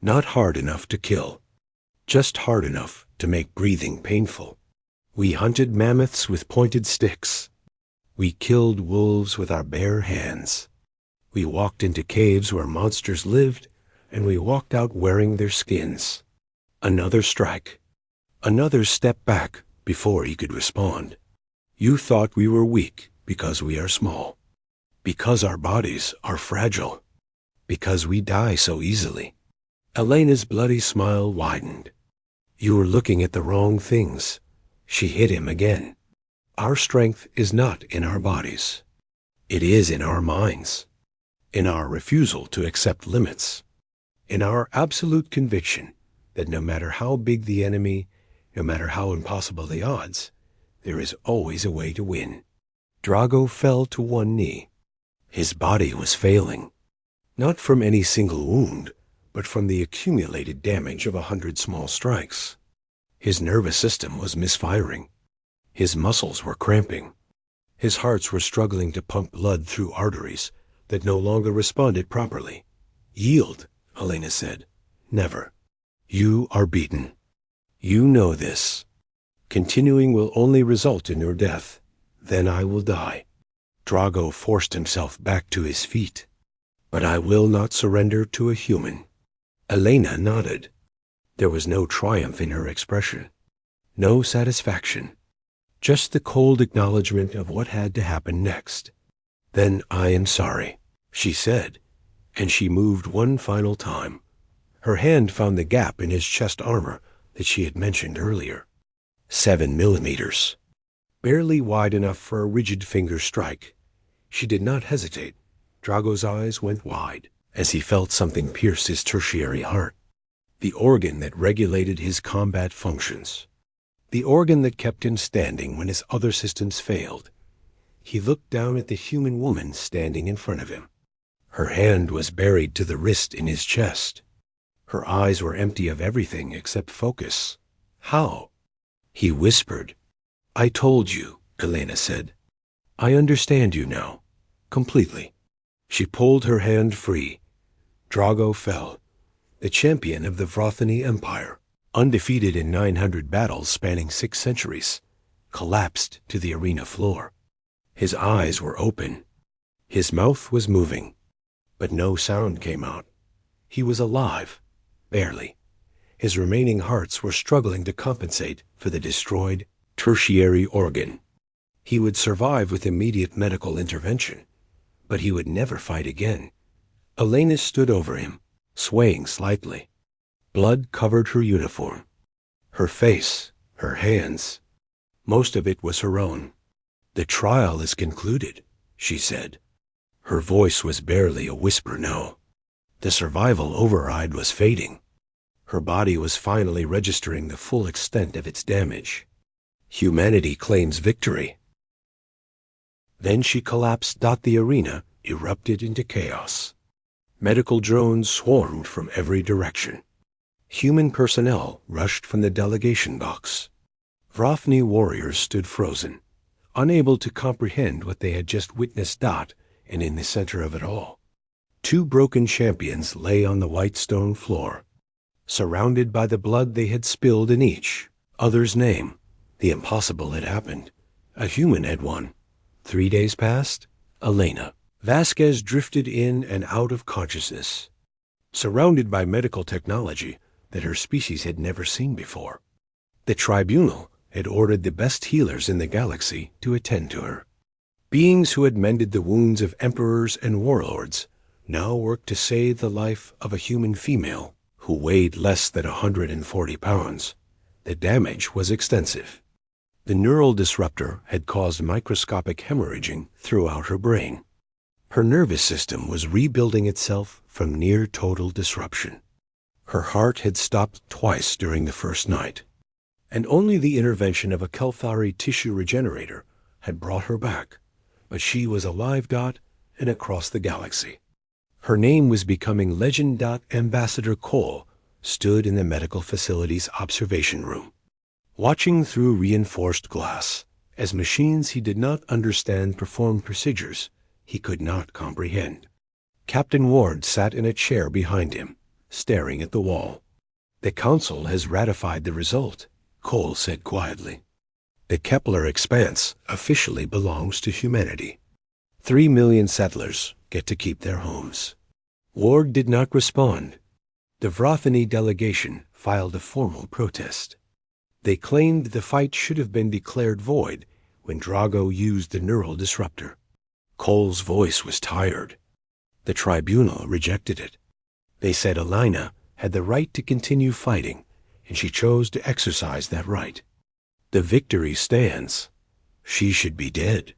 S1: Not hard enough to kill, just hard enough to make breathing painful. We hunted mammoths with pointed sticks. We killed wolves with our bare hands. We walked into caves where monsters lived, and we walked out wearing their skins. Another strike. Another step back before he could respond. "You thought we were weak because we are small. Because our bodies are fragile. Because we die so easily." Elena's bloody smile widened. "You were looking at the wrong things." She hit him again. "Our strength is not in our bodies. It is in our minds, in our refusal to accept limits, in our absolute conviction that no matter how big the enemy, no matter how impossible the odds, there is always a way to win." Drago fell to one knee. His body was failing, not from any single wound, but from the accumulated damage of 100 small strikes. His nervous system was misfiring. His muscles were cramping. His hearts were struggling to pump blood through arteries that no longer responded properly. "Yield," Elena said. "Never. You are beaten. You know this. Continuing will only result in your death. Then I will die." Drago forced himself back to his feet. "But I will not surrender to a human." Elena nodded. There was no triumph in her expression, no satisfaction, just the cold acknowledgement of what had to happen next. "Then I am sorry," she said, and she moved one final time. Her hand found the gap in his chest armor that she had mentioned earlier. 7 millimeters. Barely wide enough for a rigid finger strike. She did not hesitate. Drago's eyes went wide as he felt something pierce his tertiary heart. The organ that regulated his combat functions. The organ that kept him standing when his other systems failed. He looked down at the human woman standing in front of him. Her hand was buried to the wrist in his chest. Her eyes were empty of everything except focus. "How?" He whispered. "I told you," Elena said. "I understand you now. Completely." She pulled her hand free. Drago fell. The champion of the Vrothany Empire, undefeated in 900 battles spanning 6 centuries, collapsed to the arena floor. His eyes were open. His mouth was moving, but no sound came out. He was alive, barely. His remaining hearts were struggling to compensate for the destroyed tertiary organ. He would survive with immediate medical intervention, but he would never fight again. Elena stood over him, swaying slightly. Blood covered her uniform, her face, her hands. Most of it was her own. "The trial is concluded," she said. Her voice was barely a whisper now. The survival override was fading. Her body was finally registering the full extent of its damage. Humanity claims victory. Then she collapsed. The arena erupted into chaos. Medical drones swarmed from every direction. Human personnel rushed from the delegation box. Vrothany warriors stood frozen, unable to comprehend what they had just witnessed. And in the center of it all, 2 broken champions lay on the white stone floor, surrounded by the blood they had spilled in each other's name. The impossible had happened. A human had won. 3 days passed. Elena. Vasquez drifted in and out of consciousness, surrounded by medical technology that her species had never seen before. The tribunal had ordered the best healers in the galaxy to attend to her. Beings who had mended the wounds of emperors and warlords now worked to save the life of a human female who weighed less than 140 pounds. The damage was extensive. The neural disruptor had caused microscopic hemorrhaging throughout her brain. Her nervous system was rebuilding itself from near total disruption. Her heart had stopped twice during the first night, and only the intervention of a Kelthari tissue regenerator had brought her back, but she was alive. And across the galaxy. Her name was becoming legend. Ambassador Cole stood in the medical facility's observation room, watching through reinforced glass as machines he did not understand performed procedures he could not comprehend. Captain Ward sat in a chair behind him, staring at the wall. "The Council has ratified the result," Cole said quietly. "The Kepler expanse officially belongs to humanity. 3 million settlers get to keep their homes." Ward did not respond. The Vrothany delegation filed a formal protest. They claimed the fight should have been declared void when Drago used the neural disruptor. Cole's voice was tired. The tribunal rejected it. They said Elena had the right to continue fighting, and she chose to exercise that right. The victory stands. She should be dead.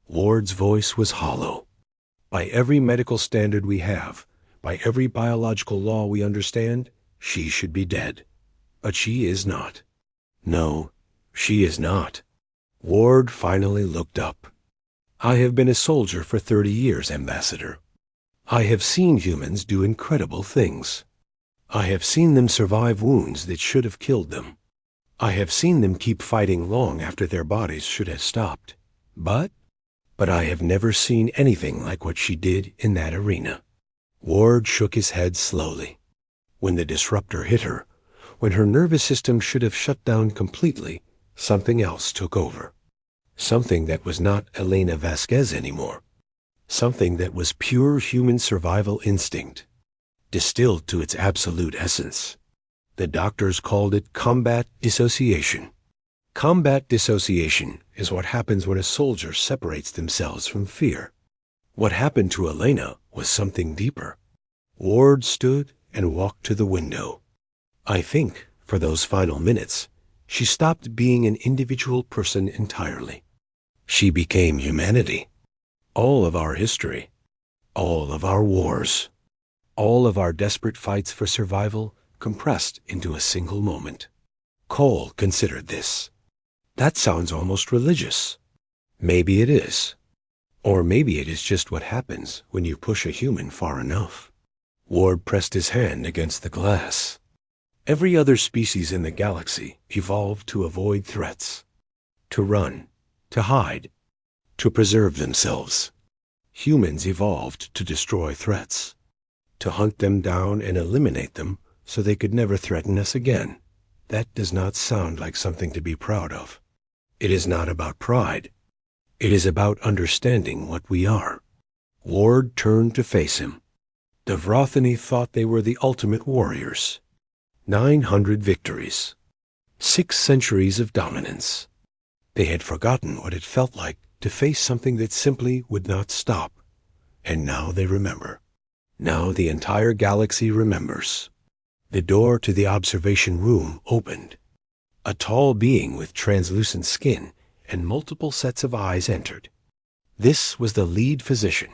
S1: Ward's voice was hollow. By every medical standard we have, by every biological law we understand, she should be dead. But she is not. No, she is not. Ward finally looked up. "I have been a soldier for 30 years, Ambassador. I have seen humans do incredible things. I have seen them survive wounds that should have killed them. I have seen them keep fighting long after their bodies should have stopped. But I have never seen anything like what she did in that arena." Ward shook his head slowly. When the disruptor hit her, when her nervous system should have shut down completely, something else took over. Something that was not Elena Vasquez anymore. Something that was pure human survival instinct, distilled to its absolute essence. The doctors called it combat dissociation. Combat dissociation is what happens when a soldier separates themselves from fear. What happened to Elena was something deeper. Ward stood and walked to the window. I think, for those final minutes, she stopped being an individual person entirely. She became humanity. All of our history, all of our wars, all of our desperate fights for survival compressed into a single moment. Cole considered this. That sounds almost religious. Maybe it is. Or maybe it is just what happens when you push a human far enough. Ward pressed his hand against the glass. Every other species in the galaxy evolved to avoid threats, to run, to hide, to preserve themselves. Humans evolved to destroy threats, to hunt them down and eliminate them so they could never threaten us again. That does not sound like something to be proud of. It is not about pride. It is about understanding what we are. Ward turned to face him. The Vrothany thought they were the ultimate warriors. 900 victories. 6 centuries of dominance. They had forgotten what it felt like to face something that simply would not stop. And now they remember. Now the entire galaxy remembers. The door to the observation room opened. A tall being with translucent skin and multiple sets of eyes entered. This was the lead physician,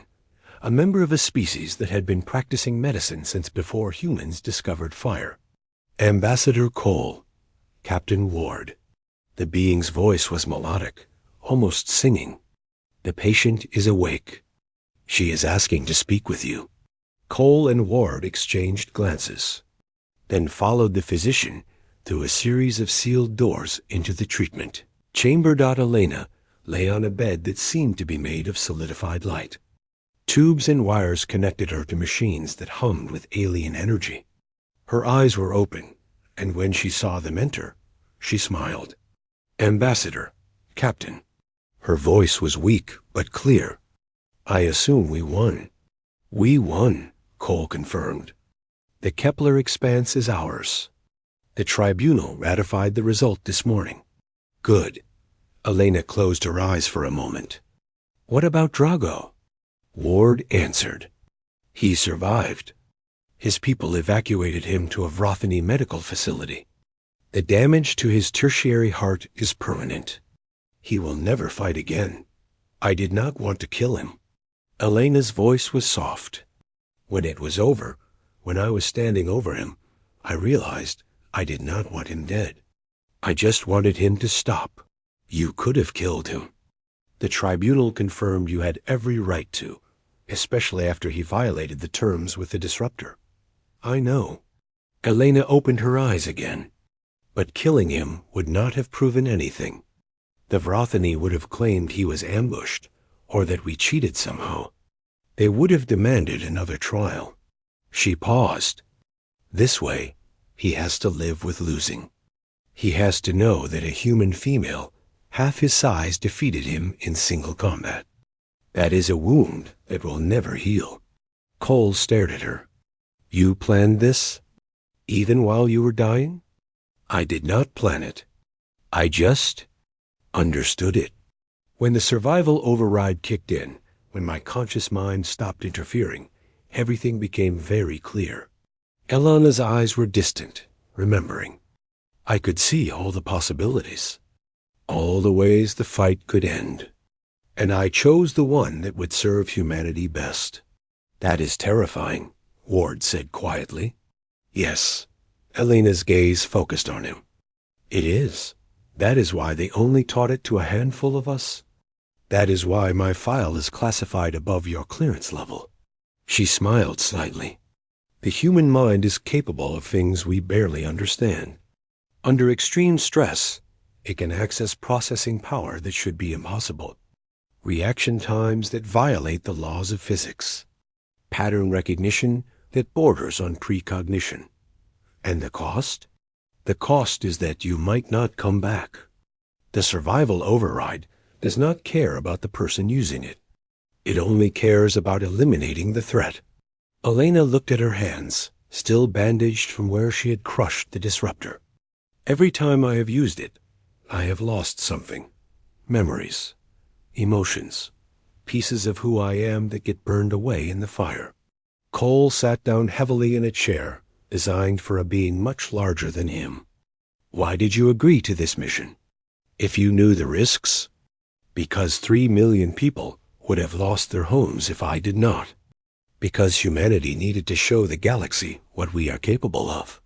S1: a member of a species that had been practicing medicine since before humans discovered fire. Ambassador Cole, Captain Ward. The being's voice was melodic, almost singing. "The patient is awake. She is asking to speak with you." Cole and Ward exchanged glances, then followed the physician through a series of sealed doors into the treatment chamber. Elena lay on a bed that seemed to be made of solidified light. Tubes and wires connected her to machines that hummed with alien energy. Her eyes were open, and when she saw them enter, she smiled. "Ambassador, Captain." Her voice was weak but clear. "I assume we won." "We won," Cole confirmed. "The Kepler expanse is ours. The tribunal ratified the result this morning. Good. Elena closed her eyes for a moment. What about Drago? Ward answered. He survived. His people evacuated him to a Vrothany medical facility. The damage to his tertiary heart is permanent. He will never fight again. I did not want to kill him. Elena's voice was soft. When it was over, when I was standing over him, I realized I did not want him dead. I just wanted him to stop. You could have killed him. The tribunal confirmed you had every right to, especially after he violated the terms with the disruptor. I know. Elena opened her eyes again. But killing him would not have proven anything. The Vrothany would have claimed he was ambushed, or that we cheated somehow. They would have demanded another trial. She paused. This way, he has to live with losing. He has to know that a human female, half his size, defeated him in single combat. That is a wound that will never heal. Cole stared at her. You planned this? Even while you were dying? I did not plan it. I just understood it. When the survival override kicked in, when my conscious mind stopped interfering, everything became very clear. Elena's eyes were distant, remembering. I could see all the possibilities, all the ways the fight could end. And I chose the one that would serve humanity best. That is terrifying, Ward said quietly. Yes. Elena's gaze focused on him. It is. That is why they only taught it to a handful of us. That is why my file is classified above your clearance level. She smiled slightly. The human mind is capable of things we barely understand. Under extreme stress, it can access processing power that should be impossible. Reaction times that violate the laws of physics. Pattern recognition that borders on precognition. And the cost? The cost is that you might not come back. The survival override does not care about the person using it. It only cares about eliminating the threat. Elena looked at her hands, still bandaged from where she had crushed the disruptor. Every time I have used it, I have lost something. Memories, emotions, pieces of who I am that get burned away in the fire. Cole sat down heavily in a chair, designed for a being much larger than him. Why did you agree to this mission? If you knew the risks? Because 3 million people would have lost their homes if I did not. Because humanity needed to show the galaxy what we are capable of.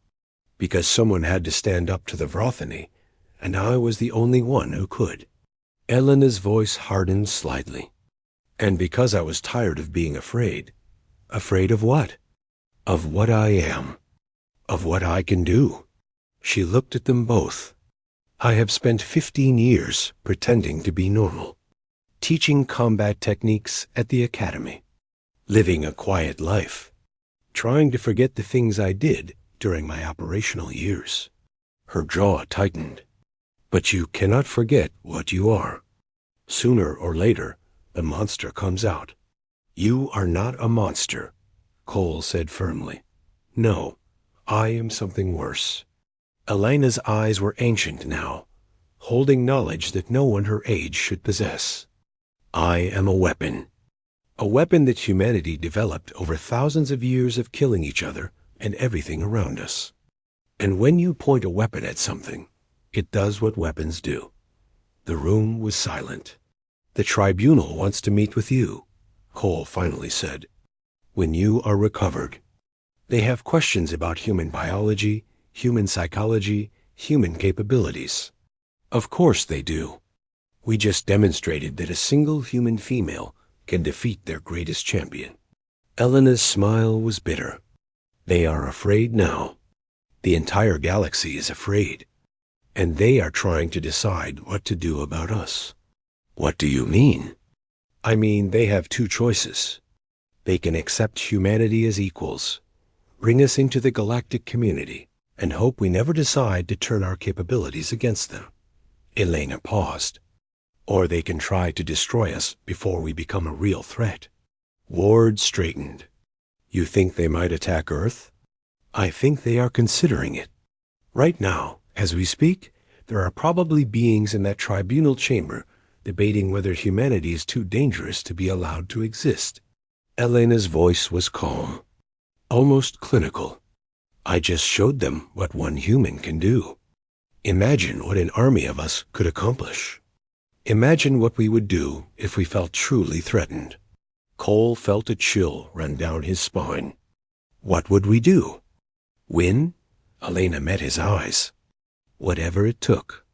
S1: Because someone had to stand up to the Vrothany, and I was the only one who could. Elena's voice hardened slightly. And because I was tired of being afraid. Afraid of what? Of what I am. Of what I can do. She looked at them both. I have spent 15 years pretending to be normal, teaching combat techniques at the academy, living a quiet life, trying to forget the things I did during my operational years. Her jaw tightened. But you cannot forget what you are. Sooner or later, the monster comes out. You are not a monster, Cole said firmly. No. I am something worse. Elena's eyes were ancient now, holding knowledge that no one her age should possess. I am a weapon that humanity developed over thousands of years of killing each other and everything around us. And when you point a weapon at something, it does what weapons do. The room was silent. The tribunal wants to meet with you, Cole finally said, when you are recovered. They have questions about human biology, human psychology, human capabilities. Of course they do. We just demonstrated that a single human female can defeat their greatest champion. Elena's smile was bitter. They are afraid now. The entire galaxy is afraid. And they are trying to decide what to do about us. What do you mean? I mean, they have two choices. They can accept humanity as equals, bring us into the galactic community, and hope we never decide to turn our capabilities against them. Elena paused. Or they can try to destroy us before we become a real threat. Ward straightened. You think they might attack Earth? I think they are considering it. Right now, as we speak, There are probably beings in that tribunal chamber debating whether humanity is too dangerous to be allowed to exist. Elena's voice was calm, almost clinical. I just showed them what one human can do. Imagine what an army of us could accomplish. Imagine what we would do if we felt truly threatened. Cole felt a chill run down his spine. What would we do? Win? Elena met his eyes. Whatever it took.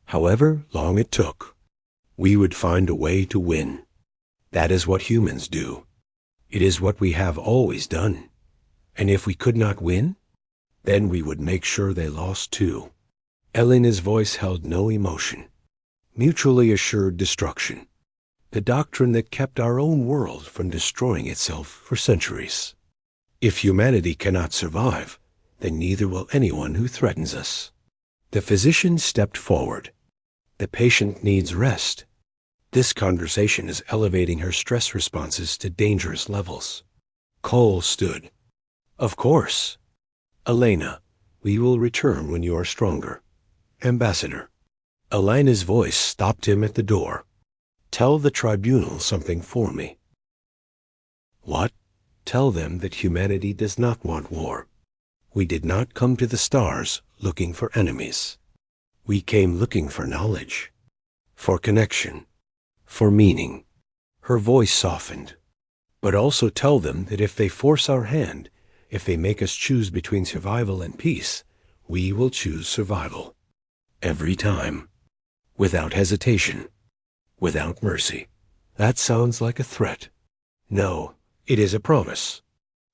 S1: However long it took. We would find a way to win. That is what humans do. It is what we have always done. And if we could not win, then we would make sure they lost too. Elena's voice held no emotion. Mutually assured destruction. The doctrine that kept our own world from destroying itself for centuries. If humanity cannot survive, then neither will anyone who threatens us. The physician stepped forward. The patient needs rest. This conversation is elevating her stress responses to dangerous levels. Cole stood. Of course. Elena, we will return when you are stronger. Ambassador. Elena's voice stopped him at the door. Tell the tribunal something for me. What? Tell them that humanity does not want war. We did not come to the stars looking for enemies. We came looking for knowledge, for connection, for meaning. Her voice softened. But also tell them that if they force our hand, if they make us choose between survival and peace, we will choose survival. Every time. Without hesitation. Without mercy. That sounds like a threat. No, it is a promise.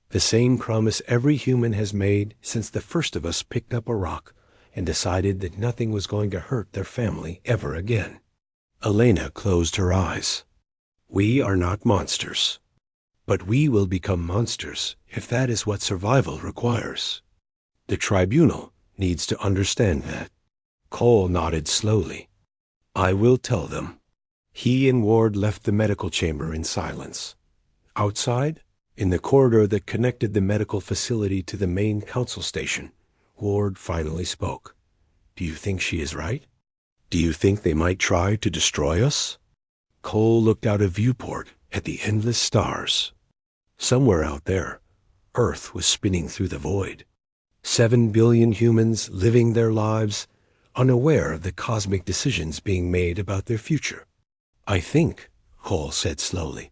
S1: The same promise every human has made since the first of us picked up a rock and decided that nothing was going to hurt their family ever again. Elena closed her eyes. We are not monsters. But we will become monsters if that is what survival requires. The tribunal needs to understand that. Cole nodded slowly. I will tell them. He and Ward left the medical chamber in silence. Outside, in the corridor that connected the medical facility to the main council station, Ward finally spoke. Do you think she is right? Do you think they might try to destroy us? Cole looked out a viewport at the endless stars. Somewhere out there, Earth was spinning through the void. 7 billion humans living their lives, unaware of the cosmic decisions being made about their future. I think, Cole said slowly,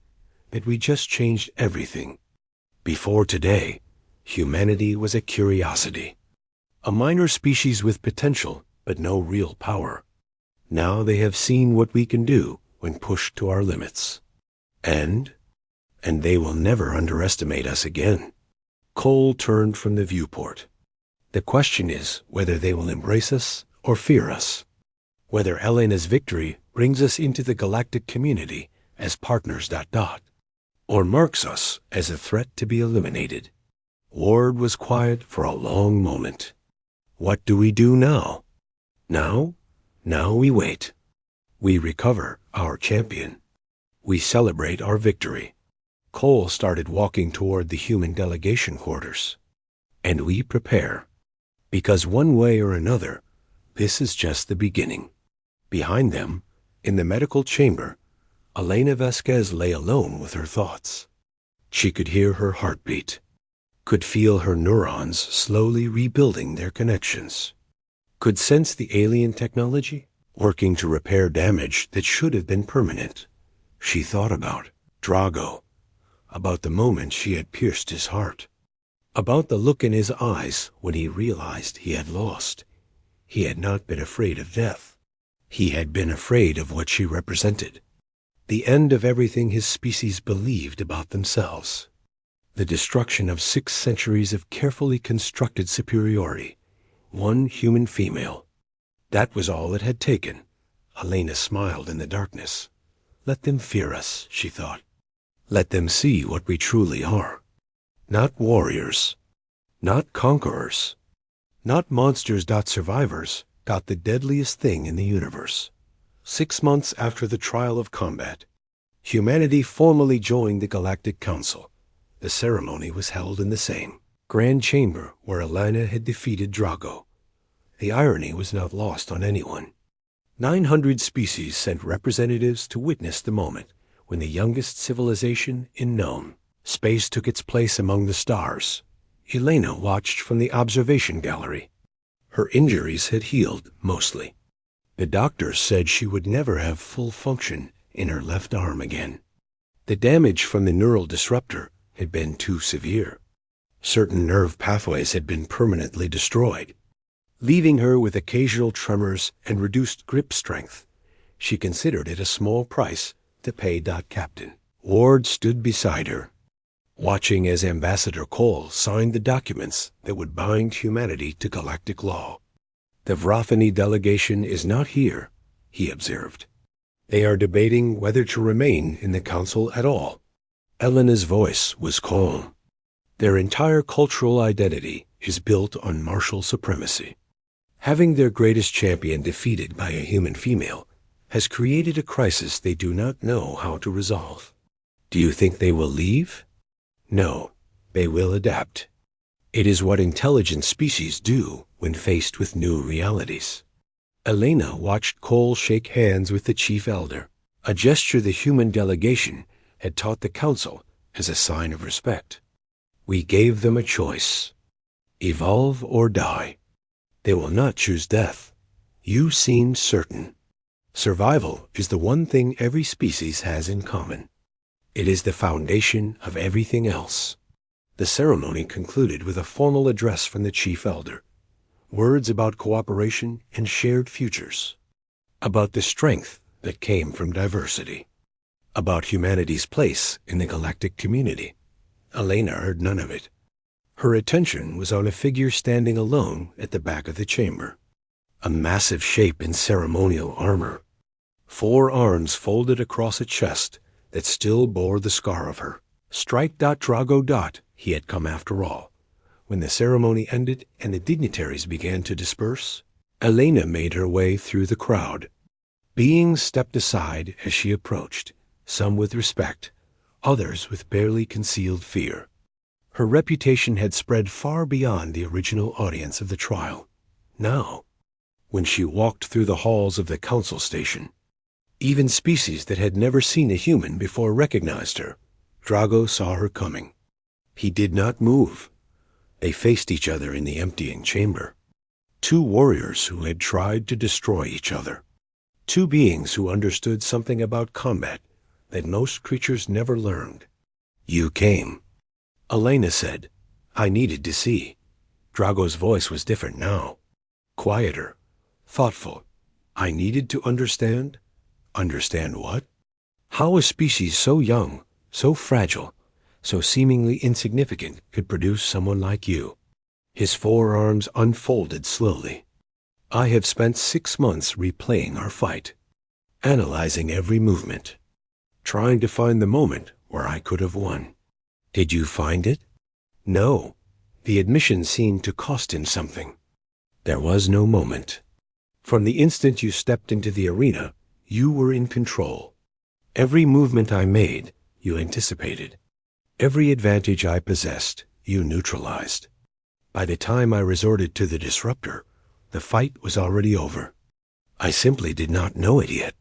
S1: that we just changed everything. Before today, humanity was a curiosity. A minor species with potential, but no real power. Now they have seen what we can do when pushed to our limits. And they will never underestimate us again. Cole turned from the viewport. The question is whether they will embrace us or fear us. Whether Elena's victory brings us into the galactic community as partners ... or marks us as a threat to be eliminated. Ward was quiet for a long moment. What do we do now? Now we wait. We recover our champion. We celebrate our victory. Cole started walking toward the human delegation quarters. And we prepare. Because one way or another, this is just the beginning. Behind them, in the medical chamber, Elena Vasquez lay alone with her thoughts. She could hear her heartbeat, could feel her neurons slowly rebuilding their connections, could sense the alien technology working to repair damage that should have been permanent. She thought about Drago, about the moment she had pierced his heart, about the look in his eyes when he realized he had lost. He had not been afraid of death. He had been afraid of what she represented. The end of everything his species believed about themselves. The destruction of 6 centuries of carefully constructed superiority. One human female. That was all it had taken. Elena smiled in the darkness. Let them fear us, she thought. Let them see what we truly are. Not warriors. Not conquerors. Not monsters. Survivors. The deadliest thing in the universe. 6 months after the trial of combat, humanity formally joined the Galactic Council. The ceremony was held in the same grand chamber where Elena had defeated Drago. The irony was not lost on anyone. 900 species sent representatives to witness the moment when the youngest civilization in known space took its place among the stars. Elena watched from the observation gallery. Her injuries had healed, mostly. The doctors said she would never have full function in her left arm again. The damage from the neural disruptor had been too severe. Certain nerve pathways had been permanently destroyed, leaving her with occasional tremors and reduced grip strength. She considered it a small price to pay. Captain Ward stood beside her, watching as Ambassador Cole signed the documents that would bind humanity to galactic law. The Vrothany delegation is not here, he observed. They are debating whether to remain in the council at all. Elena's voice was calm. Their entire cultural identity is built on martial supremacy. Having their greatest champion defeated by a human female has created a crisis they do not know how to resolve. Do you think they will leave? No, they will adapt. It is what intelligent species do when faced with new realities. Elena watched Cole shake hands with the chief elder, a gesture the human delegation had taught the council as a sign of respect. We gave them a choice: evolve or die. They will not choose death. You seem certain. Survival is the one thing every species has in common. It is the foundation of everything else. The ceremony concluded with a formal address from the chief elder. Words about cooperation and shared futures. About the strength that came from diversity. About humanity's place in the galactic community. Elena heard none of it. Her attention was on a figure standing alone at the back of the chamber. A massive shape in ceremonial armor. 4 arms folded across a chest that still bore the scar of her. Strike. Drago. He had come after all. When the ceremony ended and the dignitaries began to disperse, Elena made her way through the crowd. Beings stepped aside as she approached, some with respect, others with barely concealed fear. Her reputation had spread far beyond the original audience of the trial. Now, when she walked through the halls of the council station, even species that had never seen a human before recognized her. Drago saw her coming. He did not move. They faced each other in the emptying chamber. 2 warriors who had tried to destroy each other. 2 beings who understood something about combat that most creatures never learned. You came. Elena said, I needed to see. Drago's voice was different now. Quieter. Thoughtful. I needed to understand. Understand what? How a species so young, so fragile, so seemingly insignificant could produce someone like you. His 4 arms unfolded slowly. I have spent 6 months replaying our fight, analyzing every movement, trying to find the moment where I could have won. Did you find it? No. The admission seemed to cost him something. There was no moment. From the instant you stepped into the arena, you were in control. Every movement I made, you anticipated. Every advantage I possessed, you neutralized. By the time I resorted to the disruptor, the fight was already over. I simply did not know it yet.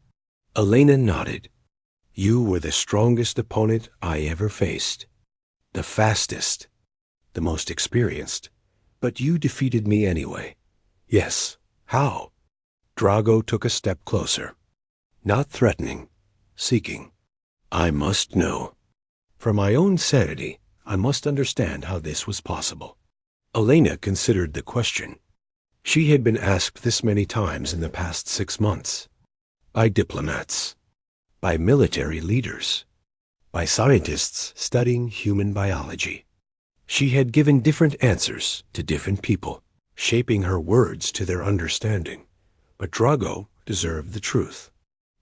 S1: Elena nodded. You were the strongest opponent I ever faced. The fastest. The most experienced. But you defeated me anyway. Yes. How? Drago took a step closer. Not threatening. Seeking. I must know. For my own sanity, I must understand how this was possible. Elena considered the question. She had been asked this many times in the past 6 months. By diplomats. By military leaders. By scientists studying human biology. She had given different answers to different people, shaping her words to their understanding. But Drago deserved the truth.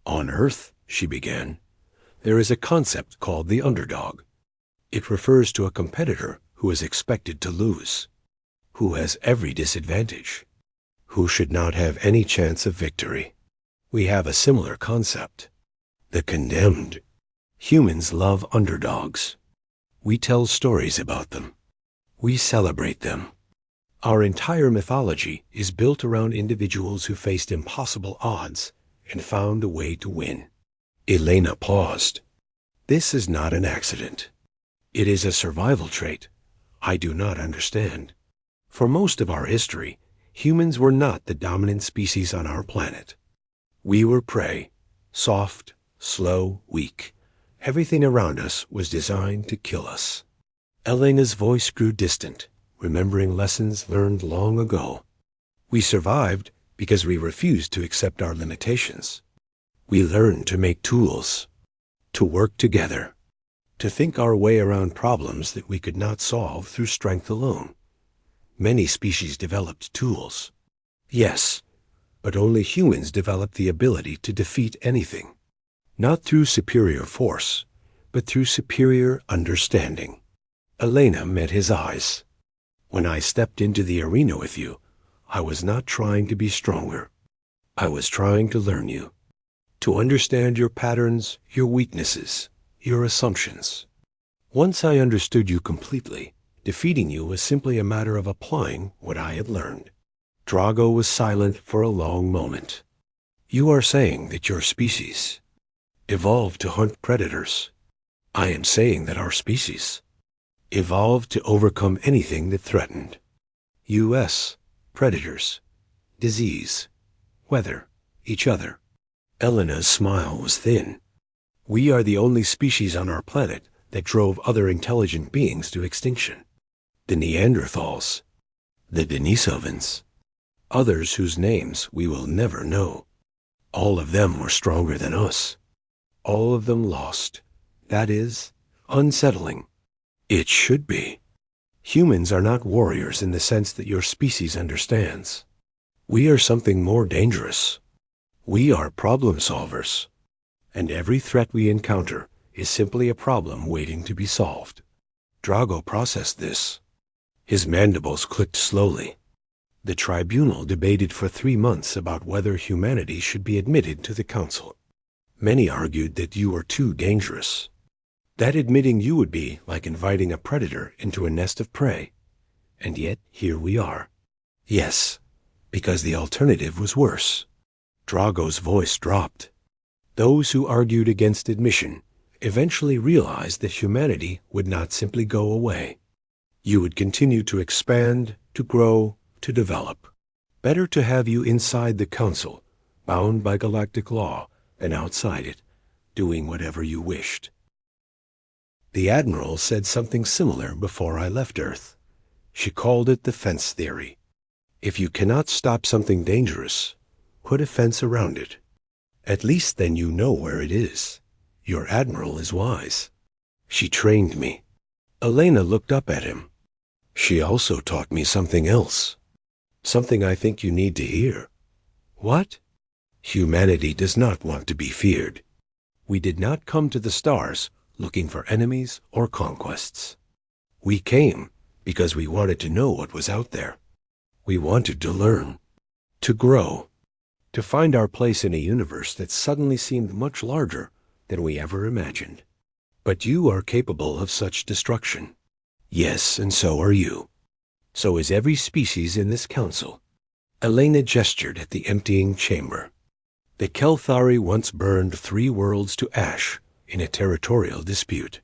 S1: On Earth, she began, there is a concept called the underdog. It refers to a competitor who is expected to lose, who has every disadvantage, who should not have any chance of victory. We have a similar concept. The condemned. Humans love underdogs. We tell stories about them. We celebrate them. Our entire mythology is built around individuals who faced impossible odds and found a way to win. Elena paused. This is not an accident. It is a survival trait I do not understand. For most of our history, humans were not the dominant species on our planet. We were prey, soft, slow, weak. Everything around us was designed to kill us. Elena's voice grew distant, remembering lessons learned long ago. We survived because we refused to accept our limitations. We learned to make tools, to work together, to think our way around problems that we could not solve through strength alone. Many species developed tools. Yes, but only humans developed the ability to defeat anything. Not through superior force, but through superior understanding. Elena met his eyes. When I stepped into the arena with you, I was not trying to be stronger. I was trying to learn you, to understand your patterns, your weaknesses, your assumptions. Once I understood you completely, defeating you was simply a matter of applying what I had learned. Drago was silent for a long moment. You are saying that your species evolved to hunt predators. I am saying that our species evolved to overcome anything that threatened. US, predators, disease, weather, each other. Elena's smile was thin. We are the only species on our planet that drove other intelligent beings to extinction. The Neanderthals, the Denisovans, others whose names we will never know. All of them were stronger than us. All of them lost. That is unsettling. It should be. Humans are not warriors in the sense that your species understands. We are something more dangerous. We are problem solvers. And every threat we encounter is simply a problem waiting to be solved. Drago processed this. His mandibles clicked slowly. The tribunal debated for 3 months about whether humanity should be admitted to the council. Many argued that you were too dangerous. That admitting you would be like inviting a predator into a nest of prey. And yet, here we are. Yes, because the alternative was worse. Drago's voice dropped. Those who argued against admission eventually realized that humanity would not simply go away. You would continue to expand, to grow, to develop. Better to have you inside the council, bound by galactic law, than outside it, doing whatever you wished. The Admiral said something similar before I left Earth. She called it the fence theory. If you cannot stop something dangerous, put a fence around it. At least then you know where it is. Your Admiral is wise. She trained me. Elena looked up at him. She also taught me something else. Something I think you need to hear. What? Humanity does not want to be feared. We did not come to the stars looking for enemies or conquests. We came because we wanted to know what was out there. We wanted to learn, to grow, to find our place in a universe that suddenly seemed much larger than we ever imagined. But you are capable of such destruction. Yes, and so are you. So is every species in this council. Elena gestured at the emptying chamber. The Kelthari once burned 3 worlds to ash in a territorial dispute.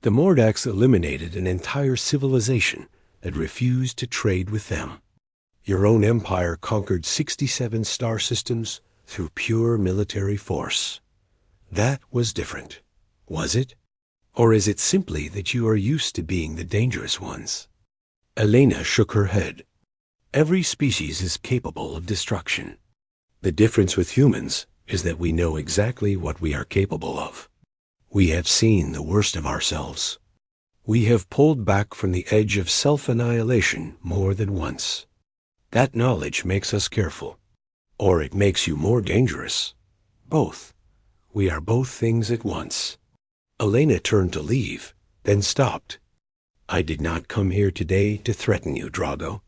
S1: The Mordax eliminated an entire civilization that refused to trade with them. Your own empire conquered 67 star systems through pure military force. That was different, was it? Or is it simply that you are used to being the dangerous ones? Elena shook her head. Every species is capable of destruction. The difference with humans is that we know exactly what we are capable of. We have seen the worst of ourselves. We have pulled back from the edge of self-annihilation more than once. That knowledge makes us careful. Or it makes you more dangerous. Both. We are both things at once. Elena turned to leave, then stopped. I did not come here today to threaten you, Drago.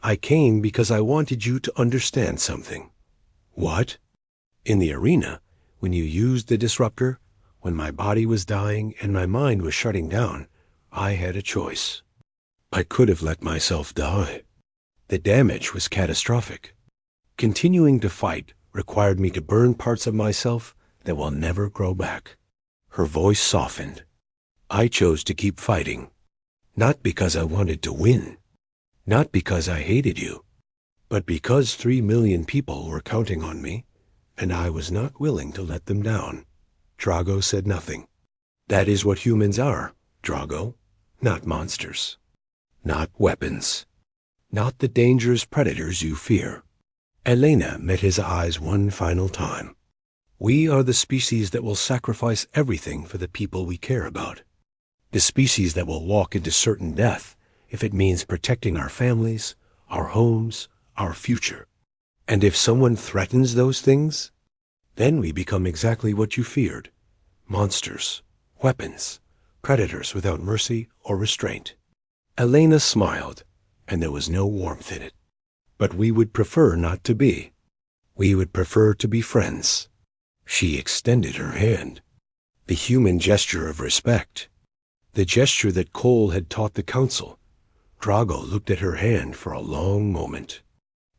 S1: I came because I wanted you to understand something. What? In the arena, when you used the disruptor, when my body was dying and my mind was shutting down, I had a choice. I could have let myself die. The damage was catastrophic. Continuing to fight required me to burn parts of myself that will never grow back. Her voice softened. I chose to keep fighting, not because I wanted to win, not because I hated you, but because 3 million people were counting on me, and I was not willing to let them down. Drago said nothing. That is what humans are, Drago, not monsters, not weapons, not the dangerous predators you fear. Elena met his eyes one final time. We are the species that will sacrifice everything for the people we care about. The species that will walk into certain death if it means protecting our families, our homes, our future. And if someone threatens those things, then we become exactly what you feared. Monsters, weapons, predators without mercy or restraint. Elena smiled, and there was no warmth in it. But we would prefer not to be. We would prefer to be friends. She extended her hand. The human gesture of respect. The gesture that Cole had taught the council. Drago looked at her hand for a long moment.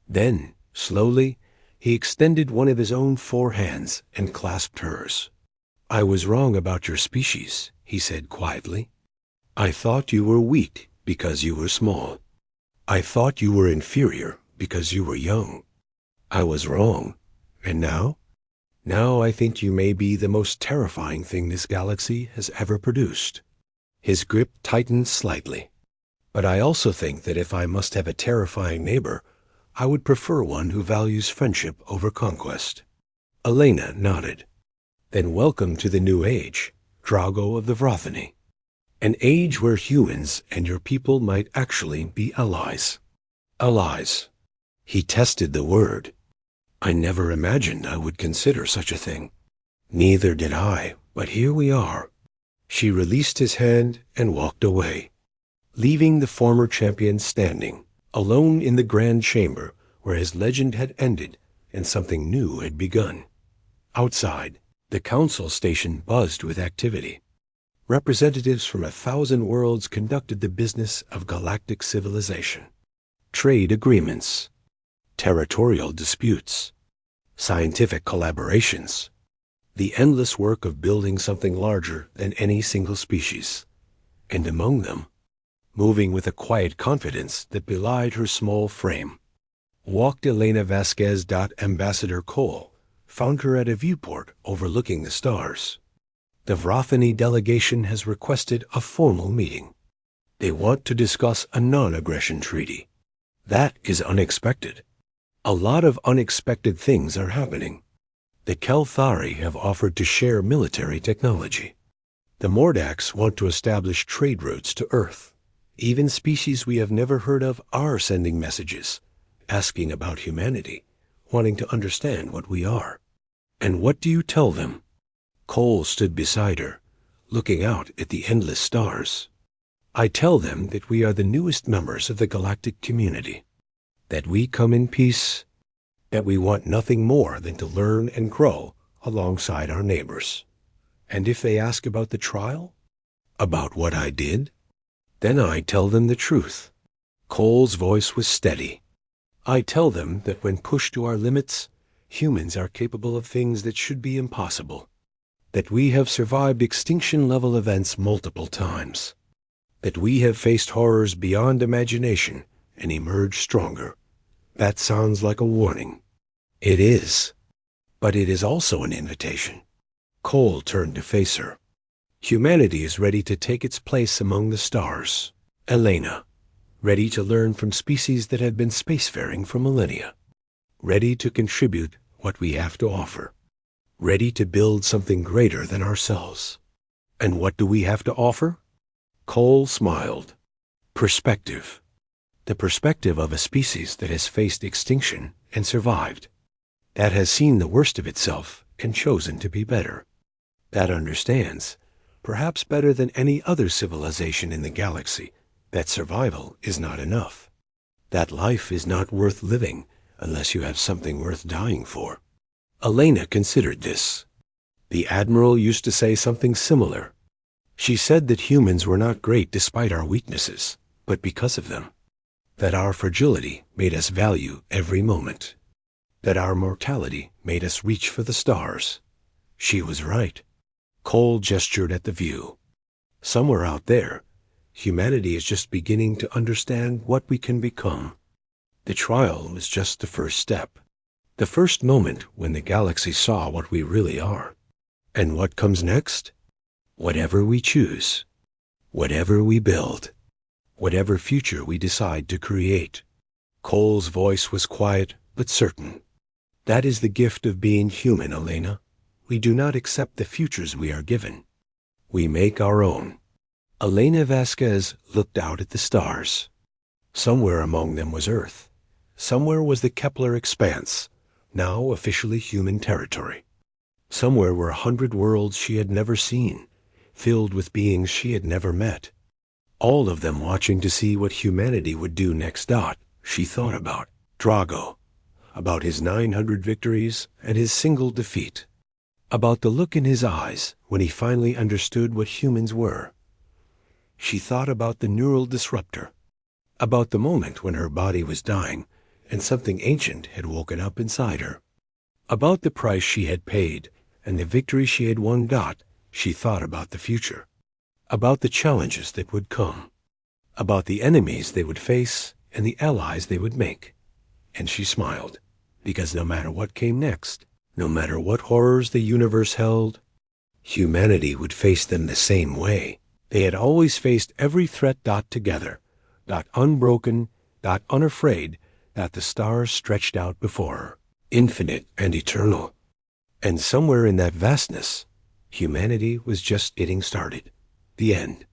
S1: Then, slowly, he extended one of his own 4 hands and clasped hers. I was wrong about your species, he said quietly. I thought you were weak because you were small. I thought you were inferior because you were young. I was wrong. And now? Now I think you may be the most terrifying thing this galaxy has ever produced. His grip tightened slightly. But I also think that if I must have a terrifying neighbor, I would prefer one who values friendship over conquest. Elena nodded. Then welcome to the new age, Drago of the Vrothany. An age where humans and your people might actually be allies. Allies. He tested the word. I never imagined I would consider such a thing. Neither did I, but here we are. She released his hand and walked away, leaving the former champion standing, alone in the grand chamber where his legend had ended and something new had begun. Outside, the council station buzzed with activity. Representatives from 1,000 worlds conducted the business of galactic civilization. Trade agreements, territorial disputes, scientific collaborations, the endless work of building something larger than any single species. And among them, moving with a quiet confidence that belied her small frame, walked Elena Vasquez. Ambassador Cole found her at a viewport overlooking the stars. The Vrothany delegation has requested a formal meeting. They want to discuss a non-aggression treaty. That is unexpected. A lot of unexpected things are happening. The Kelthari have offered to share military technology. The Mordax want to establish trade routes to Earth. Even species we have never heard of are sending messages, asking about humanity, wanting to understand what we are. And what do you tell them? Cole stood beside her, looking out at the endless stars. I tell them that we are the newest members of the galactic community, that we come in peace, that we want nothing more than to learn and grow alongside our neighbors. And if they ask about the trial, about what I did, then I tell them the truth. Cole's voice was steady. I tell them that when pushed to our limits, humans are capable of things that should be impossible, that we have survived extinction-level events multiple times, that we have faced horrors beyond imagination and emerged stronger. That sounds like a warning. It is. But it is also an invitation. Cole turned to face her. Humanity is ready to take its place among the stars. Elena, ready to learn from species that have been spacefaring for millennia. Ready to contribute what we have to offer. Ready to build something greater than ourselves. And what do we have to offer? Cole smiled. Perspective. The perspective of a species that has faced extinction and survived. That has seen the worst of itself and chosen to be better. That understands, perhaps better than any other civilization in the galaxy, that survival is not enough. That life is not worth living unless you have something worth dying for. Elena considered this. The Admiral used to say something similar. She said that humans were not great despite our weaknesses, but because of them. that our fragility made us value every moment, that our mortality made us reach for the stars. She was right. Cole gestured at the view. Somewhere out there, humanity is just beginning to understand what we can become. The trial was just the first step, the first moment when the galaxy saw what we really are. And what comes next? Whatever we choose, whatever we build, whatever future we decide to create. Cole's voice was quiet but certain. That is the gift of being human, Elena. We do not accept the futures we are given. We make our own. Elena Vasquez looked out at the stars. Somewhere among them was Earth. Somewhere was the Kepler expanse, now officially human territory. Somewhere were 100 worlds she had never seen, filled with beings she had never met. All of them watching to see what humanity would do next. She thought about Drago, about his 900 victories and his single defeat, about the look in his eyes when he finally understood what humans were. She thought about the neural disruptor, about the moment when her body was dying and something ancient had woken up inside her, about the price she had paid and the victory she had won. She thought about the future, about the challenges that would come, about the enemies they would face and the allies they would make. And she smiled, because no matter what came next, no matter what horrors the universe held, humanity would face them the same way. They had always faced every threat. Together, unbroken, unafraid, the stars stretched out before her, infinite and eternal. And somewhere in that vastness, humanity was just getting started. The end.